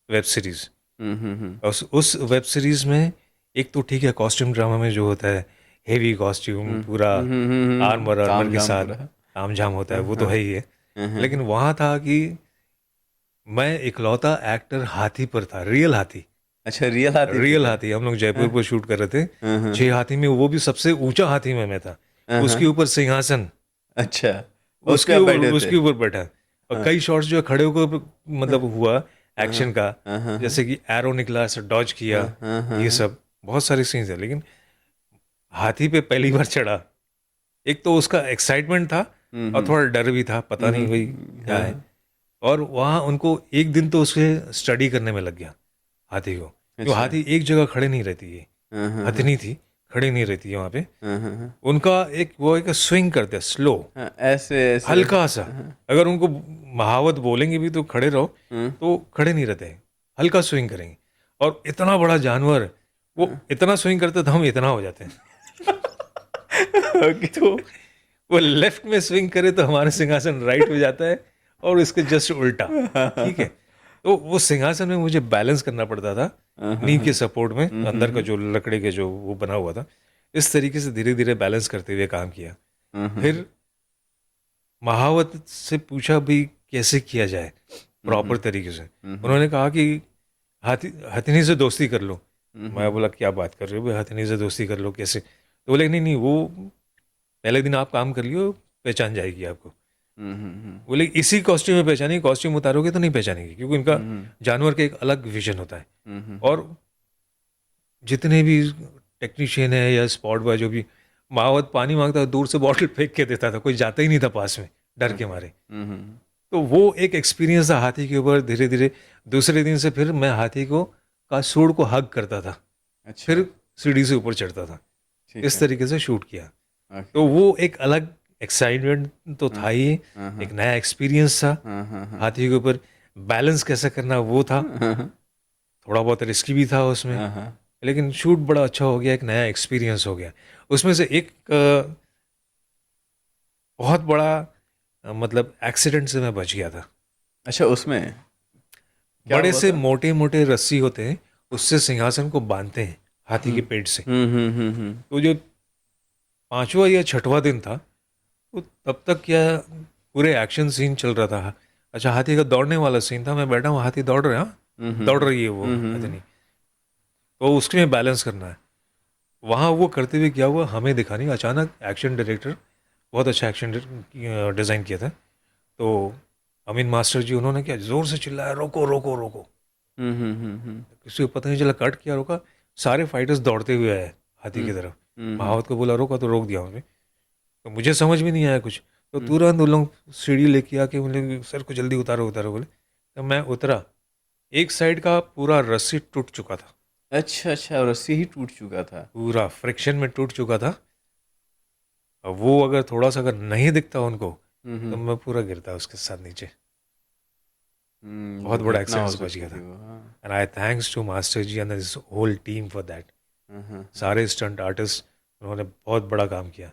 वेब सीरीज़। और उस वेब सीरीज़ में एक तो ठीक है, कॉस्ट्यूम ड्रामा में जो होता है, हेवी कॉस्ट्यूम, पूरा आर्मर आर्मर ताम के झाम साथ पूरा। ताम झाम होता है, हाँ वो तो हाँ। है ही है। लेकिन हाँ वहाँ था कि मैं इकलौता एक्टर हाथी पर था, रियल हाथी। अच्छा, रियल हाथी पे रियल था। हाथी, हम लोग हाँ जयपुर पर शूट कर रहे थे। हाँ हाँ 6 हाथी में वो भी सबसे ऊंचा हाथी में मैं था। हाँ हाँ। उसके ऊपर सिंहासन, अच्छा, उस पे उसके आप ऊपर बैठे थे? उसके ऊपर बैठा। और हाँ कई शॉट्स जो है खड़े होकर हाँ मतलब हुआ हाँ एक्शन का, हाँ हाँ हाँ जैसे कि एरो निकला, ऐसे डॉज किया, हाँ हाँ हाँ ये हाँ। सब बहुत सारे सीन्स है। लेकिन हाथी पे पहली बार चढ़ा, एक तो उसका एक्साइटमेंट था और हम्म थोड़ा डर भी था, पता नहीं भाई क्या हाँ है। हाँ। और वहाँ उनको एक दिन तो उसके स्टडी करने में लग गया, हाथी को। जो अच्छा। हाथी एक जगह खड़े नहीं रहती है, हाँ हाँ हाँ हथनी थी, खड़ी नहीं रहती है वहाँ पे। हाँ हाँ हाँ उनका एक वो एक स्विंग करते हैं स्लो, हाँ, ऐसे ऐसे ऐसे। हल्का सा। हाँ अगर उनको महावत बोलेंगे भी तो खड़े रहो, हाँ तो खड़े नहीं रहते हैं, हल्का स्विंग करेंगे। और इतना बड़ा जानवर, वो हाँ। इतना स्विंग करते तो हम इतना हो जाते हैं। ओके। तो वो लेफ्ट में स्विंग करे तो हमारा सिंहासन राइट हो जाता है, और इसके जस्ट उल्टा। ठीक है, तो वो सिंहासन में मुझे बैलेंस करना पड़ता था, हाँ हाँ नी हाँ। के सपोर्ट में, अंदर का हम्म जो लकड़े के जो वो बना हुआ था, इस तरीके से धीरे धीरे बैलेंस करते हुए काम किया। हम्म फिर महावत से पूछा भी कैसे किया जाए प्रॉपर तरीके से। हम्म उन्होंने कहा कि हथिनी से दोस्ती कर लो। मैं हम्म बोला क्या बात कर रहे हो भाई, हथिनी से दोस्ती कर लो कैसे? तो बोले नहीं नहीं, वो पहले दिन आप काम कर लियो, पहचान जाएगी आपको। बोले इसी कॉस्ट्यूम में पहचानेगी, कॉस्ट्यूम उतारोगे तो नहीं पहचानेगी, क्योंकि उनका जानवर का एक अलग विजन होता है। और जितने भी टेक्नीशियन है या स्पॉट बॉय जो भी, महावत पानी मांगता था दूर से बॉटल फेंक के देता था, कोई जाता ही नहीं था पास में, डर के मारे। तो वो एक एक्सपीरियंस था हाथी के ऊपर। धीरे धीरे दूसरे दिन से फिर मैं हाथी को का सूंड को हग करता था, अच्छा। फिर सीढ़ी से ऊपर चढ़ता था। ठीक इस है। तरीके से शूट किया। ओके। तो वो एक अलग एक्साइटमेंट तो था ही, हाँ हाँ एक नया एक्सपीरियंस था। हाँ हाँ हाँ हाथी के ऊपर बैलेंस कैसे करना वो था, हाँ थोड़ा बहुत रिस्की भी था उसमें। हाँ हाँ। लेकिन शूट बड़ा अच्छा हो गया, एक नया एक्सपीरियंस हो गया। उसमें से एक बहुत बड़ा मतलब एक्सीडेंट से मैं बच गया था। अच्छा, उसमें क्या बड़े हुआ से था? मोटे मोटे रस्सी होते हैं, उससे सिंहासन को बांधते हैं हाथी के पेट से। हम्म। तो जो 5वां या 6वां दिन था, तो तब तक क्या पूरे एक्शन सीन चल रहा था। अच्छा, हाथी का दौड़ने वाला सीन था, मैं बैठा हूँ, हाथी दौड़ रहा है, हाँ, दौड़ रही है वो हथनी, तो उसके में बैलेंस करना है। वहाँ वो करते हुए क्या हुआ हमें दिखा नहीं, अचानक एक्शन डायरेक्टर, बहुत अच्छा एक्शन डिज़ाइन किया था, तो अमीन मास्टर जी, उन्होंने क्या जोर से चिल्लाया, रोको रोको रोको। किसी को पता नहीं चला, कट किया, रोका, सारे फाइटर्स दौड़ते हुए आए हाथी की तरफ। महावत को बोला रोका, तो रोक दिया उन्होंने। तो मुझे समझ में नहीं आया कुछ, तो तुरंत उन लोग सीढ़ी लेके आके बोले सर को जल्दी उतारो उतारो, बोले। तो मैं उतरा, एक साइड का पूरा रस्सी टूट चुका था, अच्छा अच्छा, रस्सी ही टूट चुका था। पूरा फ्रिक्शन में टूट चुका था। अब वो अगर थोड़ा सा अगर नहीं दिखता उनको, तो मैं पूरा गिरता उसके साथ नीचे। जो बहुत बड़ा घटना हो एक्सीडेंट बच सकती गया थी था। वो, हाँ। And I thanks to master ji and this whole team for that. हाँ, हाँ, हाँ। सारे स्टंट आर्टिस्ट, उन्होंने बहुत बड़ा काम किया।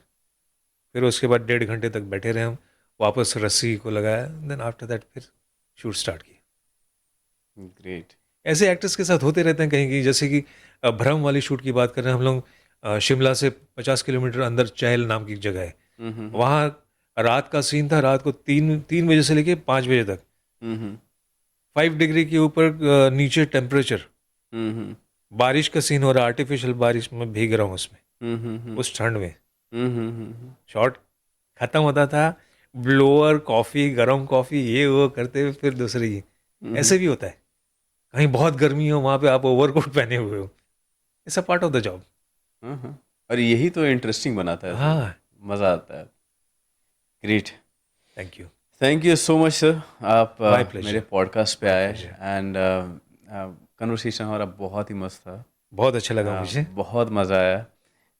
फिर उसके बाद 1.5 घंटे तक बैठे रहे हम, वापस रस्सी को लगाया, देन आफ्टर दैट फिर शूट स्टार्ट किया। ग्रेट। ऐसे एक्टर्स के साथ होते रहते हैं कहीं कहीं, जैसे कि भ्रम वाली शूट की बात करें हम लोग, शिमला से 50 किलोमीटर अंदर चहल नाम की एक जगह है। हुँ, हुँ, हुँ। वहाँ रात का सीन था, रात को 3 बजे से लेके 5 बजे तक, हुँ, हुँ। 5 डिग्री के ऊपर नीचे टेम्परेचर, हुँ, हुँ। बारिश का सीन हो रहा है, आर्टिफिशियल बारिश में भीग रहा हूँ उसमें, हुँ, हुँ, हुँ। उस ठंड में। हुँ, हुँ, हुँ, हुँ। शॉट खत्म होता था, ब्लोअर कॉफ़ी, गरम कॉफ़ी, ये वो करते हुए फिर दूसरी। हुँ, हुँ। ऐसे भी होता है, कहीं बहुत गर्मी हो, वहाँ पे आप ओवरकोट पहने हुए हो, it's a part of the job. हाँ, हाँ। और यही तो इंटरेस्टिंग बनाता है सर, हाँ, मज़ा आता है। Great. Thank you. Thank you so much sir, आप माय मेरे प्लेजर, पॉडकास्ट पे माय आए प्लेजर। एंड कन्वर्सेशन हमारा बहुत ही मस्त था। बहुत अच्छा लगा मुझे। बहुत मज़ा आया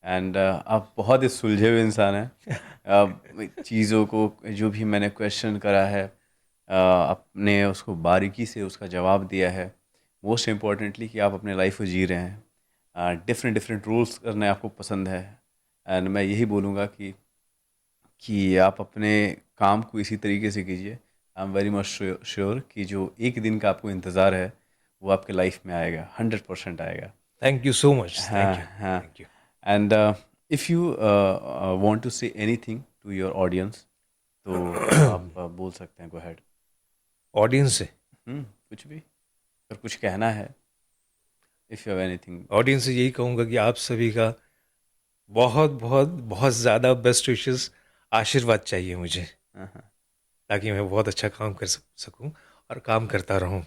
एंड आप बहुत ही सुलझे हुए इंसान हैं। चीज़ों को जो भी मैंने क्वेश्चन करा है, आपने उसको बारीकी से उसका जवाब दिया है। मोस्ट इम्पॉर्टेंटली कि आप अपने लाइफ को जी रहे हैं, डिफरेंट डिफरेंट रूल्स करने आपको पसंद है। एंड मैं यही बोलूँगा कि आप अपने काम को इसी तरीके से कीजिए। आई एम वेरी मच श्योर कि जो एक दिन का आपको इंतज़ार है वो आपके लाइफ में आएगा, 100% आएगा। थैंक यू सो मच, हाँ, थैंक यू, हाँ। Thank you. And if you want to say anything to your audience, तो आप बोल सकते हैं, गो अहेड। ऑडियंस से, कुछ भी, अगर कुछ कहना है, if you have anything. Audience से यही कहूँगा कि आप सभी का बहुत बहुत बहुत ज़्यादा बेस्ट विशेस, आशीर्वाद चाहिए मुझे, हाँ, हाँ। ताकि मैं बहुत अच्छा काम कर सकूँ और काम करता रहूँ।